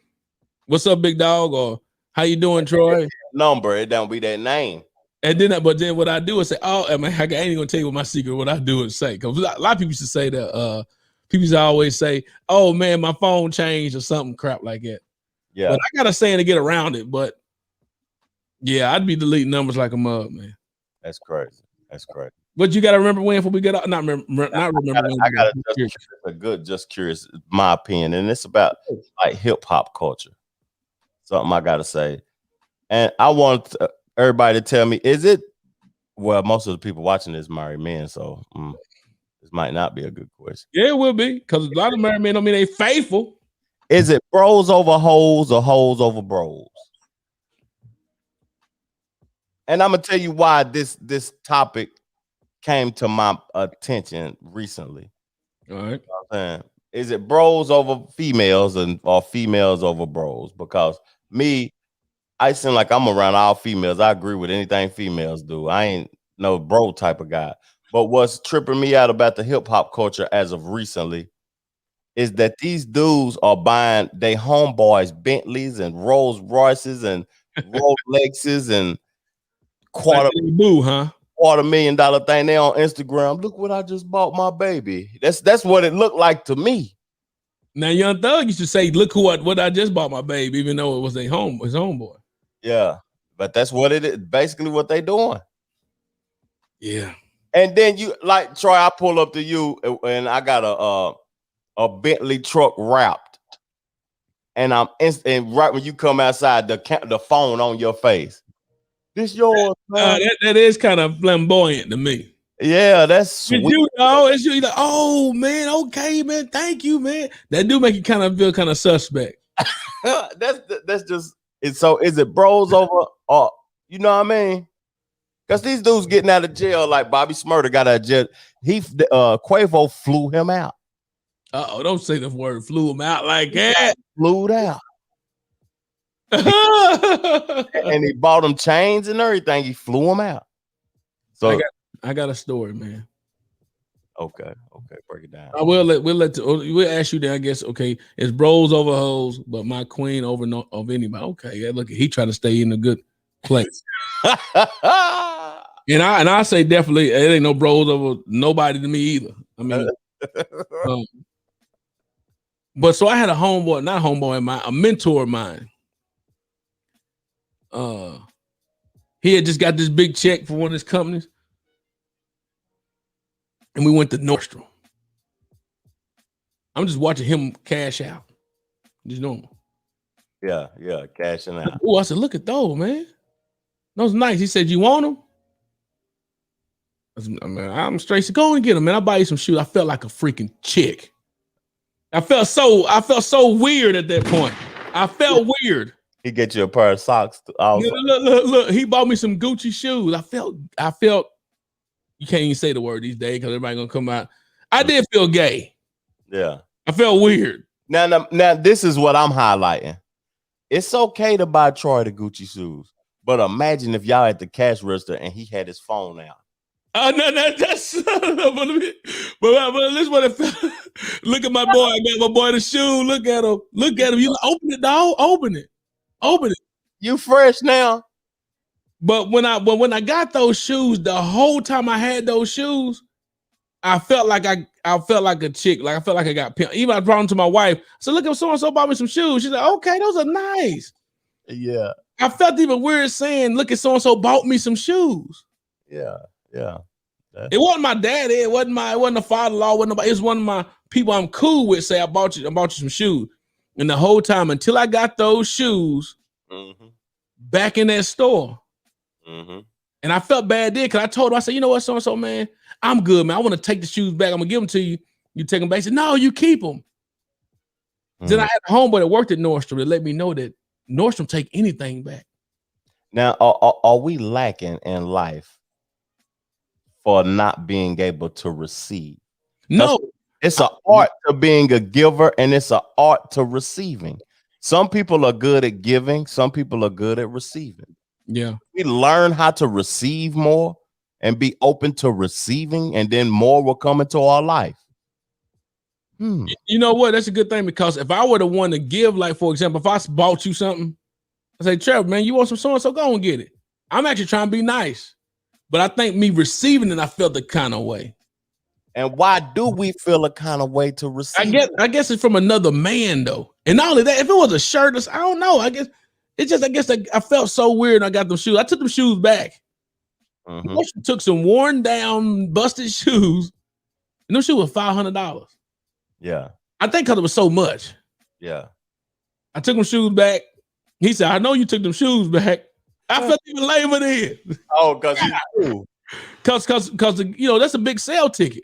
"What's up, big dog?" or "How you doing, Troy?" Number, it don't be that name. And then, but then what I do is say, "Oh, I ain't even gonna tell you what my secret. What I do is say, because a lot of people used to say that. People used to always say, "Oh man, my phone changed" or something crap like that. Yeah, but I got a saying to get around it. But yeah, I'd be deleting numbers like a mug, man. That's crazy. That's crazy. But you got to remember when before we get out. Not remember. I got just curious. My opinion, and it's about like hip hop culture. Something I got to say, and I want everybody to tell me: is it? Well, most of the people watching this married men, so this might not be a good question. Yeah, it will be because a lot of married men don't mean they faithful. Is it bros over hoes or hoes over bros? And I'm gonna tell you why this topic came to my attention recently. All right. You know what I'm saying? Is it bros over females or females over bros? Because I seem like I'm around all females. I agree with anything females do. I ain't no bro type of guy. But what's tripping me out about the hip hop culture as of recently is that these dudes are buying their homeboys Bentleys and Rolls Royces and Rolexes and $250,000 thing. They on Instagram. Look what I just bought my baby. That's what it looked like to me. Now, Young Thug used to say, "Look what I just bought my baby," even though it was his homeboy. Yeah, but that's what it is. Basically, what they doing. Yeah. And then you like Troy. I pull up to you and I got a Bentley truck wrapped, and and right when you come outside, the phone on your face. This yours, man. That is kind of flamboyant to me. Yeah, that's sweet. It's you like, oh man, okay, man, thank you, man. That do make you kind of feel kind of suspect. that's just it's so. Is it bros over? Or you know what I mean? Because these dudes getting out of jail, like Bobby Smurder got out of jail. Quavo flew him out. Don't say the word flew him out like that. Flew out. And he bought him chains and everything. He flew him out. So I got a story, man. Okay, break it down. We'll ask you then. I guess okay. It's bros over hoes, but my queen over anybody. Okay, yeah. Look, he trying to stay in a good place. and I say definitely it ain't no bros over nobody to me either. I mean, but so I had a mentor of mine. He had just got this big check for one of his companies, and we went to Nordstrom. I'm just watching him cash out, just normal. Yeah, cashing out. Oh, I said, look at those, man. Those nice. He said, you want them? I said, man, I'm straight. So go and get them, man. I'll buy you some shoes. I felt like a freaking chick. I felt so weird at that point. I felt weird. He get you a pair of socks. Look. He bought me some Gucci shoes. I felt. You can't even say the word these days because everybody gonna come out. I did feel gay. Yeah. I felt weird. Now, this is what I'm highlighting. It's okay to buy Troy the Gucci shoes, but imagine if y'all at the cash register and he had his phone out. No, that's but this what it felt. Look at my boy. I got my boy the shoe. Look at him. You open it, dog. Open it. You fresh now. But when I got those shoes, the whole time I had those shoes, I felt like a chick. Like I felt like I got pimped. Even I brought them to my wife. I said, look, if so-and-so bought me some shoes. She's like, okay, those are nice. Yeah. I felt even weird saying, look, if so-and-so bought me some shoes. Yeah. It wasn't my daddy. It wasn't a father-in-law. It was one of my people I'm cool with say, I bought you some shoes. And the whole time until I got those shoes back in that store. And I felt bad then because I told him, I said, you know what, so-and-so, man, I'm good, man. I want to take the shoes back. I'm going to give them to you. You take them back. He said, no, you keep them. Then I had a homeboy that worked at Nordstrom that let me know that Nordstrom take anything back. Now, are we lacking in life for not being able to receive? No. It's an art to being a giver and it's an art to receiving. Some people are good at giving. Some people are good at receiving. Yeah. We learn how to receive more and be open to receiving, and then more will come into our life. You know what? That's a good thing, because if I were the one to give, like, for example, if I bought you something, I say, Trevor, man, you want some so-and-so, go and get it. I'm actually trying to be nice. But I think me receiving it, I felt the kind of way. And why do we feel a kind of way to receive? I guess it's from another man, though. And not only that, if it was a shirt, I don't know. I guess I felt so weird when I got them shoes. I took them shoes back. Took some worn down, busted shoes. And them shoes were $500. Yeah. I think because it was so much. Yeah. I took them shoes back. He said, I know you took them shoes back. I felt even lame then. Oh, because you know, that's a big sale ticket.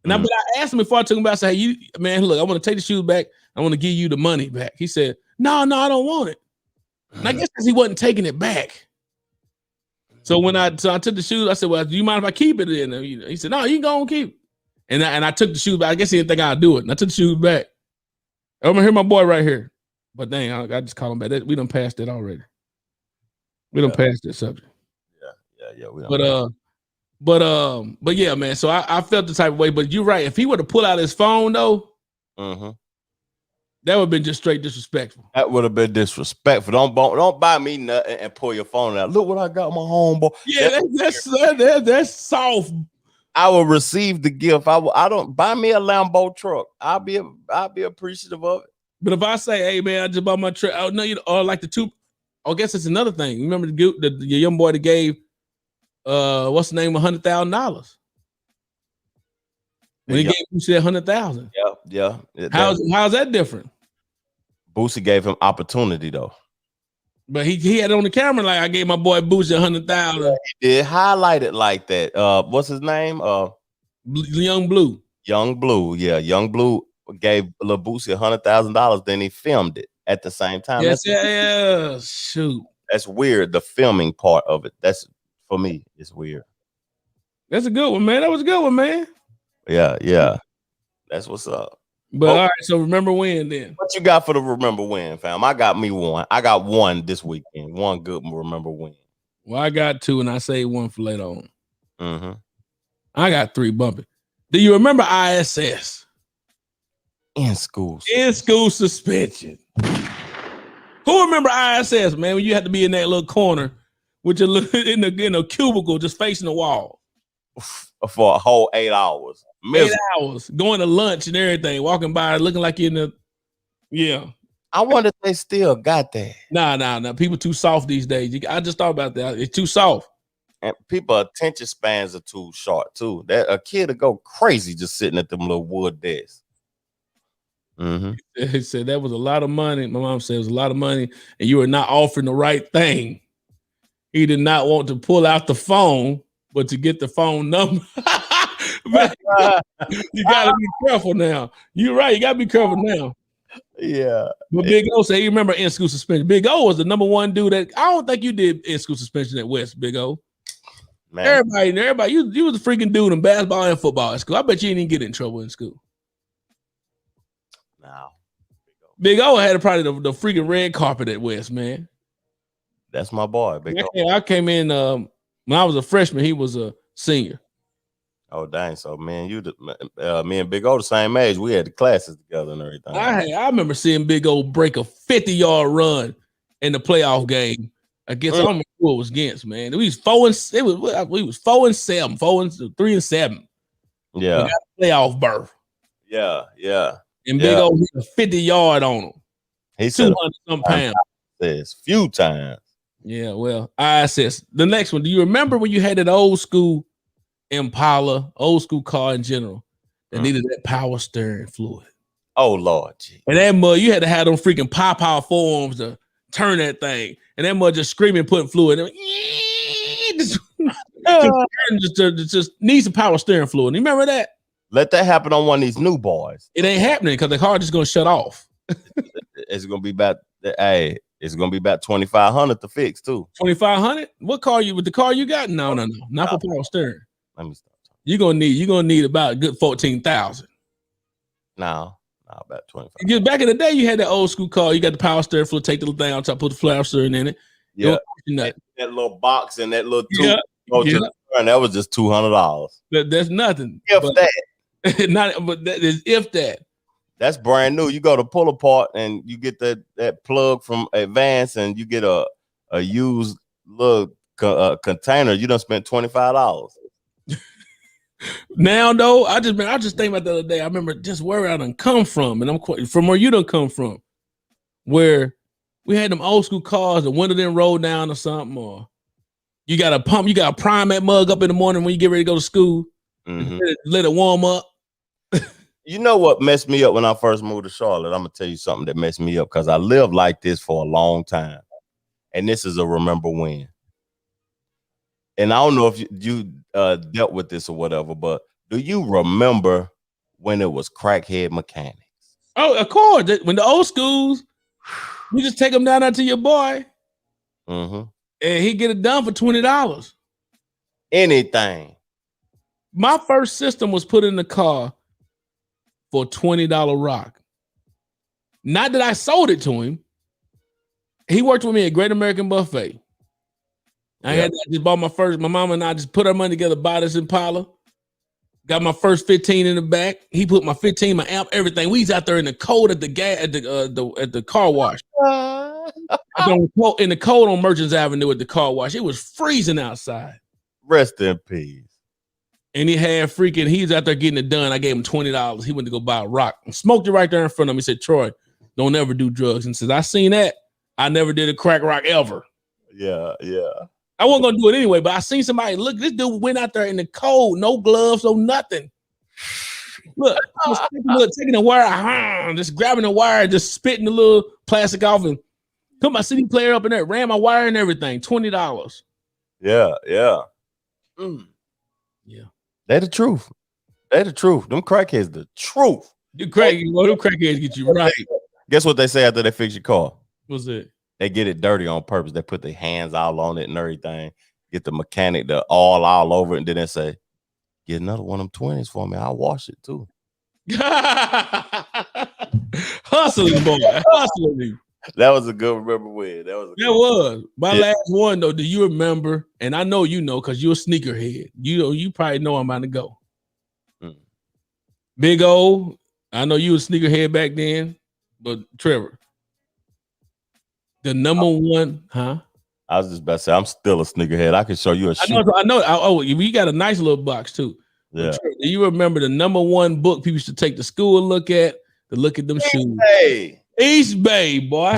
And I asked him before I took him back, I said, hey, man, look, I want to take the shoes back. I want to give you the money back. He said, no, I don't want it. And I guess because he wasn't taking it back. So when I took the shoes, I said, well, do you mind if I keep it? And he said, no, you can go and keep it. And I took the shoes back. I guess he didn't think I'd do it. And I took the shoes back. I'm going to hear my boy right here. But dang, I just call him back. We done passed it already. We done passed that subject. Yeah. We done but yeah, man. So I felt the type of way. But you're right. If he were to pull out his phone, though, that would have been just straight disrespectful. That would have been disrespectful. Don't buy me nothing and pull your phone out. Look what I got, my homeboy. Yeah, that's soft. I will receive the gift. I don't buy me a Lambo truck. I'll be appreciative of it. But if I say, hey man, I just bought my truck, oh no, or like the two. I guess it's another thing. Remember the young boy that gave what's the name, $100,000. When he gave Boosie that 100,000. Yeah. How's that different? Boosie gave him opportunity though. But he had it on the camera like, I gave my boy Boosie 100,000. Yeah, he did highlight it like that. What's his name? Young Blue. Young Blue, yeah. Young Blue gave Lil Boosie $100,000. Then he filmed it at the same time. Yeah. Shoot. That's weird. The filming part of it. That's, for me, it's weird. That's a good one, man. That was a good one, man. Yeah. That's what's up. But all right, so remember when then? What you got for the remember when, fam? I got me one. I got one this weekend. One good remember when. Well, I got two, and I saved one for later on. I got three bumping. Do you remember ISS? In school suspension. Who remember ISS, man? When you had to be in that little corner with your in a cubicle just facing the wall for a whole 8 hours. 8 hours, going to lunch and everything, walking by looking like you're in the, yeah. I wonder if they still got that. Nah. People too soft these days. I just thought about that. It's too soft. And people attention spans are too short too. That a kid will go crazy just sitting at them little wood desks. He said that was a lot of money. My mom said it was a lot of money, and you were not offering the right thing. He did not want to pull out the phone, but to get the phone number. Man, you gotta be careful now. You're right. You gotta be careful now. Yeah. But Big O said, you remember in school suspension. Big O was the number one dude that I don't think you did in school suspension at West, Big O. Man. Everybody, you was a freaking dude in basketball and football at school. I bet you didn't get in trouble in school. No. Big O had probably the freaking red carpet at West, man. That's my boy, Big O. I came in when I was a freshman, he was a senior. Oh dang! So man, me and Big O the same age. We had the classes together and everything. I remember seeing Big O break a 50-yard run in the playoff game against. I don't remember who it was against. Man, we was 4-7, 3-7. Yeah. Got a playoff berth. Yeah. And Big O hit a 50-yard on him. He said 200-some pounds. Says few times. Yeah, well, I says the next one. Do you remember when you had that old school Impala, old school car in general, that needed that power steering fluid? Oh Lord, gee. And that mud, you had to have them freaking power forearms to turn that thing, and that mud just screaming, putting fluid. Just needs some power steering fluid. You remember that? Let that happen on one of these new boys. It ain't happening because the car just gonna shut off. It's gonna be about it's gonna be about 2,500 to fix too. 2,500? What car you with the car you got? No, not for power steering. Let me stop. You're gonna need about a good 14,000. No, about 25. Because back in the day, you had that old school car. You got the power steering fluid, take the little thing on top, put the power steering in it. Yeah, that little box and that little tube. And that was just $200. That's nothing. If that. That's brand new. You go to pull apart and you get that plug from Advance and you get a used little container. You done spent $25. Now though, I just think about the other day. I remember just where I done come from, and I'm from where you done come from, where we had them old school cars. The window didn't roll down or something, or you got to prime that mug up in the morning when you get ready to go to school. Mm-hmm. Let it warm up. You know what messed me up when I first moved to Charlotte? I'm gonna tell you something that messed me up because I lived like this for a long time, and this is a remember when. And I don't know if you dealt with this or whatever, but do you remember when it was crackhead mechanics? Oh, of course. When the old schools, you just take them down there to your boy, and he get it done for $20. Anything. My first system was put in the car for a $20 rock. Not that I sold it to him. He worked with me at Great American Buffet. I just bought my mama and I just put our money together, bought this Impala. Got my first 15 in the back. He put my 15, my amp, everything. We was out there in the cold at the car wash. In the cold on Merchants Avenue at the car wash. It was freezing outside. Rest in peace. And he's out there getting it done. I gave him $20. He went to go buy a rock and smoked it right there in front of him. He said, "Troy, don't ever do drugs." And says, "I seen that. I never did a crack rock ever." Yeah. I wasn't gonna do it anyway, but I seen somebody. Look, this dude went out there in the cold, no gloves, no nothing. Look, taking the wire, just grabbing the wire, just spitting the little plastic off, and put my CD player up in there, ran my wire and everything. $20. Yeah. Yeah. They the truth. Them crackheads, the truth. Them crackheads get you right. Guess what they say after they fix your car? What's it? They get it dirty on purpose. They put their hands all on it and everything. Get the mechanic to all over it, and then they say, "Get another one of them 20s for me. I'll wash it too." Hustling, boy. Hustling. That was a good remember when. That was my last one though. Do you remember? And I know you know because you're a sneakerhead. You probably know I'm about to go. Big O, I know you a sneakerhead back then, but Trevor, the number one, huh? I was just about to say, I'm still a sneakerhead. I can show you a shoe. I know. Oh, you got a nice little box too. Yeah. Trevor, do you remember the number one book people used to take to school and look at them shoes? Hey. East Bay, boy.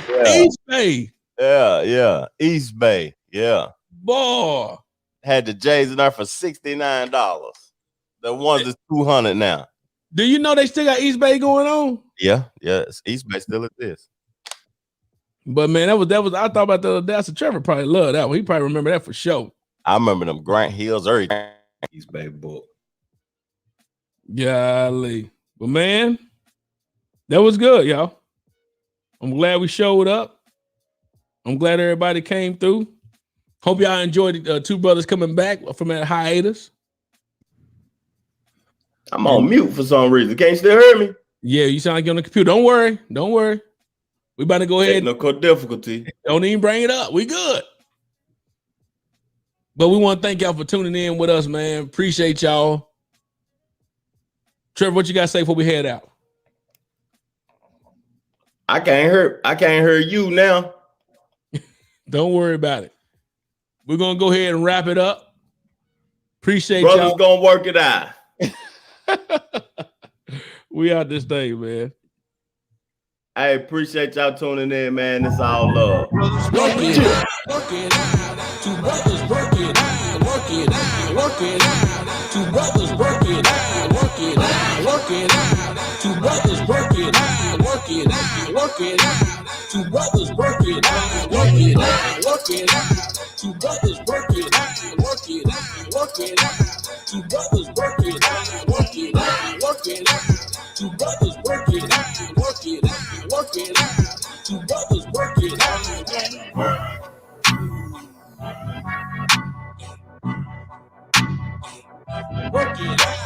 Yeah. East Bay. Yeah. East Bay. Yeah. Boy. Had the J's in there for $69. The ones that's $200 now. Do you know they still got East Bay going on? Yeah. East Bay still exists. But man, that was I thought about the other day. I said Trevor probably loved that one. He probably remember that for sure. I remember them Grant Hills early East Bay book. Golly. But man, that was good, y'all. I'm glad we showed up. I'm glad everybody came through. Hope y'all enjoyed the two brothers coming back from that hiatus. I'm on mute for some reason. Can't you still hear me? Yeah, you sound like you're on the computer. Don't worry. We about to go ahead. Technical difficulty. Don't even bring it up. We good. But we want to thank y'all for tuning in with us, man. Appreciate y'all. Trevor, what you got to say before we head out? I can't hear you now. Don't worry about it. We're going to go ahead and wrap it up. Appreciate y'all. Brothers gonna work it out. We out this thing, man. I appreciate y'all tuning in, man. It's all love. Work it out, work it out. Two brothers work it out, work it out, work it out. Two brothers work it out, work it out, work it out. Two brothers work it out, work it out, work it out. Two brothers work it out, work it out, work it out. Two brothers work it out, work it out, work it out. Two brothers work it out, work it out, work it out. Two brothers work it out, work it out, work it out. Two brothers work it out. Work it out.